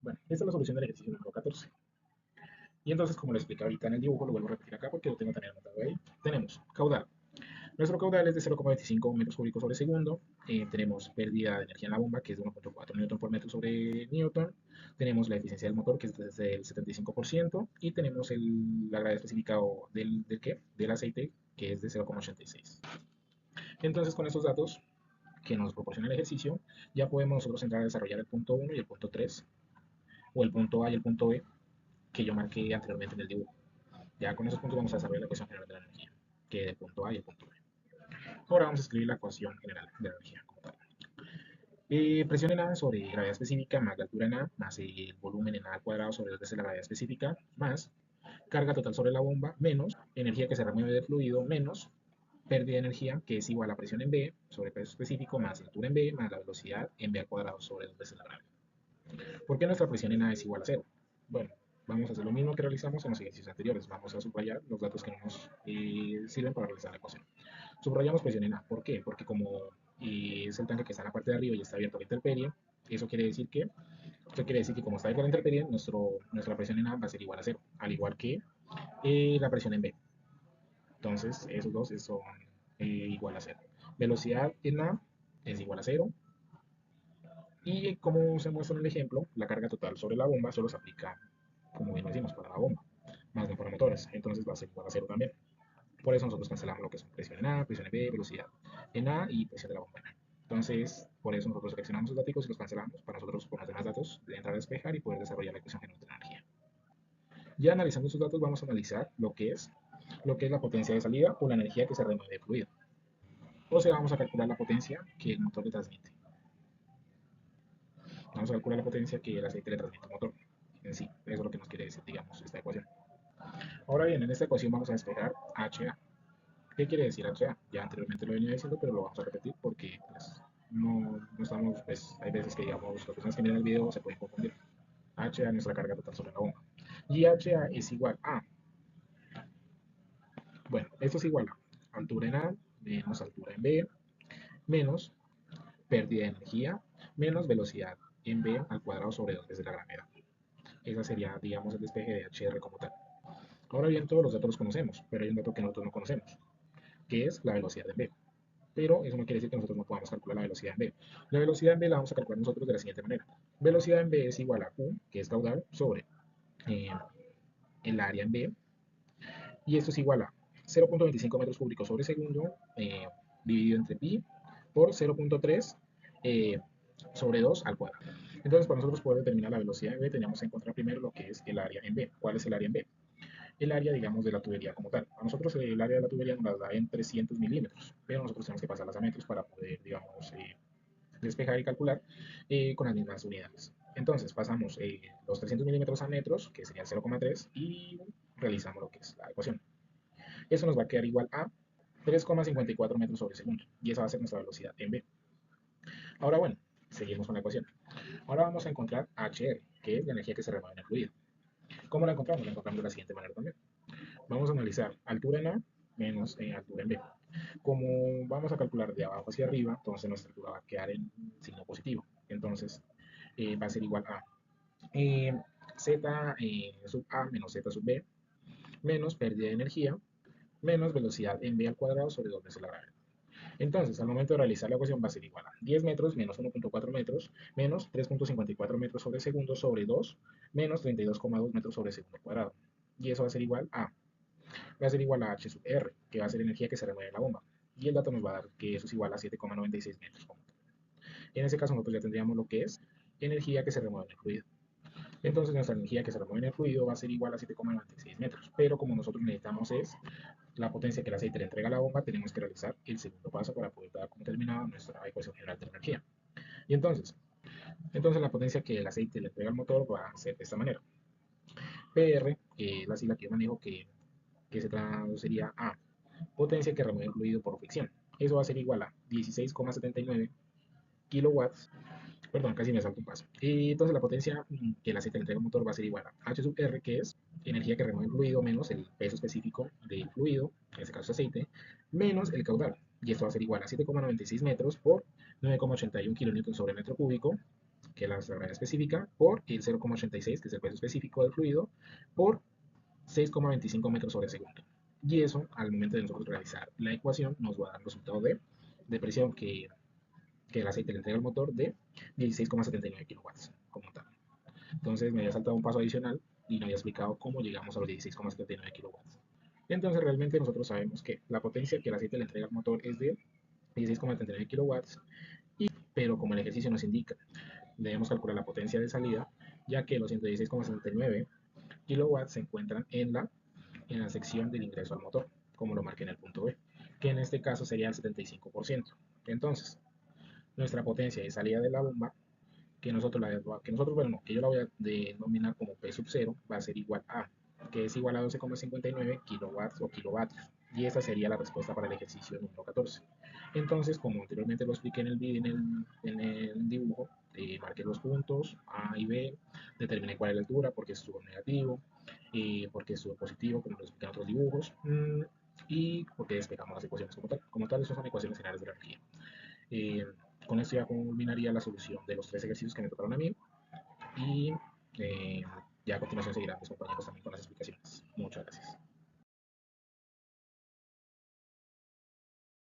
Bueno, esta es la solución del ejercicio número 14. Y entonces, como lo expliqué ahorita en el dibujo, lo vuelvo a repetir acá porque lo tengo también anotado ahí. Tenemos caudal. Nuestro caudal es de 0,25 metros cúbicos sobre segundo. Tenemos pérdida de energía en la bomba, que es de 1,4 newton por metro sobre newton. Tenemos la eficiencia del motor, que es desde el 75%. Y tenemos la gravedad específica del aceite, que es de 0,86. Entonces, con estos datos que nos proporciona el ejercicio, ya podemos nosotros entrar a desarrollar el punto 1 y el punto 3, o el punto A y el punto B, que yo marqué anteriormente en el dibujo. Ya con esos puntos vamos a desarrollar la ecuación general de la energía, que es el punto A y el punto B. Ahora vamos a escribir la ecuación general de la energía como tal. Presión en A sobre gravedad específica más la altura en A más el volumen en A al cuadrado sobre 2 veces la gravedad específica más carga total sobre la bomba menos energía que se remueve del fluido menos pérdida de energía que es igual a presión en B sobre peso específico más la altura en B más la velocidad en B al cuadrado sobre 2 veces la gravedad. ¿Por qué nuestra presión en A es igual a 0? Bueno, vamos a hacer lo mismo que realizamos en los ejercicios anteriores. Vamos a subrayar los datos que no nos sirven para realizar la ecuación. Subrayamos presión en A. ¿Por qué? Porque como es el tanque que está en la parte de arriba y está abierto a la intemperie, eso quiere decir que como está abierto a la intemperie, nuestra presión en A va a ser igual a 0, al igual que la presión en B. Entonces, esos dos son igual a 0. Velocidad en A es igual a 0. Y como se muestra en el ejemplo, la carga total sobre la bomba solo se aplica, como bien decimos, para la bomba, más no para motores. Entonces va a ser igual a 0 también. Por eso nosotros cancelamos lo que son presión en A, presión en B, velocidad en A y presión de la bomba en A. Entonces, por eso nosotros seleccionamos los datos y los cancelamos para nosotros con los demás datos de entrar a despejar y poder desarrollar la ecuación general de la energía. Ya analizando esos datos vamos a analizar lo que es la potencia de salida o la energía que se remueve del fluido. O sea, vamos a calcular la potencia que el motor le transmite. Vamos a calcular la potencia que el aceite le transmite al motor. En sí, eso es lo que nos quiere decir, digamos, esta ecuación. Ahora bien, en esta ecuación vamos a despejar HA. ¿Qué quiere decir HA? Ya anteriormente lo venía diciendo, pero lo vamos a repetir porque pues, no estamos, pues, hay veces que digamos, las personas que miran el video se pueden confundir. HA es nuestra carga total sobre la bomba. Y HA es igual a, bueno, esto es igual a altura en A menos altura en B menos pérdida de energía menos velocidad en B al cuadrado sobre 2 veces la gravedad. Ese sería, digamos, el despeje de HR como tal. Ahora bien, todos los datos los conocemos, pero hay un dato que nosotros no conocemos, que es la velocidad en B. Pero eso no quiere decir que nosotros no podamos calcular la velocidad en B. La velocidad en B la vamos a calcular nosotros de la siguiente manera. Velocidad en B es igual a U, que es caudal, sobre eh, el área en B, y esto es igual a 0.25 metros cúbicos sobre segundo dividido entre pi por 0.3 sobre 2 al cuadrado. Entonces, para nosotros poder determinar la velocidad en B, tenemos que encontrar primero lo que es el área en B. ¿Cuál es el área en B? El área, digamos, de la tubería como tal. A nosotros el área de la tubería nos la da en 300 milímetros, pero nosotros tenemos que pasarlas a metros para poder, digamos, despejar y calcular con las mismas unidades. Entonces pasamos los 300 milímetros a metros, que sería 0,3, y realizamos lo que es la ecuación. Eso nos va a quedar igual a 3,54 metros sobre segundo, y esa va a ser nuestra velocidad en B. Ahora bueno, seguimos con la ecuación. Ahora vamos a encontrar HR, que es la energía que se remueve en el fluido. ¿Cómo la encontramos? La encontramos de la siguiente manera también. Vamos a analizar altura en A menos altura en B. Como vamos a calcular de abajo hacia arriba, entonces nuestra altura va a quedar en signo positivo. Entonces va a ser igual a Z sub A menos Z sub B menos pérdida de energía menos velocidad en B al cuadrado sobre 2 veces la gravedad. Entonces, al momento de realizar la ecuación va a ser igual a 10 metros menos 1.4 metros menos 3.54 metros sobre segundo sobre 2 menos 32,2 metros sobre segundo cuadrado. Y eso va a ser igual a H sub R, que va a ser energía que se remueve en la bomba. Y el dato nos va a dar que eso es igual a 7,96 metros. En ese caso nosotros ya tendríamos lo que es energía que se remueve en el fluido. Entonces nuestra energía que se remueve en el fluido va a ser igual a 7,96 metros. Pero como nosotros necesitamos es la potencia que el aceite le entrega a la bomba, tenemos que realizar el segundo paso para poder dar como terminada nuestra ecuación general de energía. Y entonces la potencia que el aceite le entrega al motor va a ser de esta manera. PR, que es la sigla que yo manejo, que se traduciría a potencia que remueve el fluido por fricción. Eso va a ser igual a 16,79 kilowatts. Perdón, casi me salto un paso. Y entonces la potencia que el aceite le entrega al motor va a ser igual a H sub R, que es energía que remueve el fluido, menos el peso específico del fluido, en este caso aceite, menos el caudal. Y esto va a ser igual a 7,96 metros por 9,81 kilonewtons sobre metro cúbico, que es la gravedad específica, por el 0,86, que es el peso específico del fluido, por 6,25 metros sobre segundo. Y eso, al momento de nosotros realizar la ecuación, nos va a dar el resultado de presión que el aceite le entrega al motor de 16,79 kilowatts como tal. Entonces me había saltado un paso adicional y no había explicado cómo llegamos a los 16,79 kilowatts. Entonces realmente nosotros sabemos que la potencia que el aceite le entrega al motor es de 16,79 kilowatts, pero como el ejercicio nos indica, debemos calcular la potencia de salida, ya que los 116,79 kilowatts se encuentran en la sección del ingreso al motor, como lo marqué en el punto B, que en este caso sería el 75%. Entonces, nuestra potencia de salida de la bomba, que yo la voy a denominar como P sub 0, va a ser igual a, que es igual a 12,59 kilowatts o kilovatios. Y esta sería la respuesta para el ejercicio número 14. Entonces, como anteriormente lo expliqué en el dibujo, marqué los puntos A y B, determiné cuál es la altura, porque estuvo negativo, porque estuvo positivo, como lo expliqué en otros dibujos, y porque despejamos las ecuaciones como tal. Como tal, esas son ecuaciones generales de la energía. Eh, con esto ya culminaría la solución de los 3 ejercicios que me tocaron a mí, y ya a continuación seguirán mis compañeros también con las explicaciones. Muchas gracias.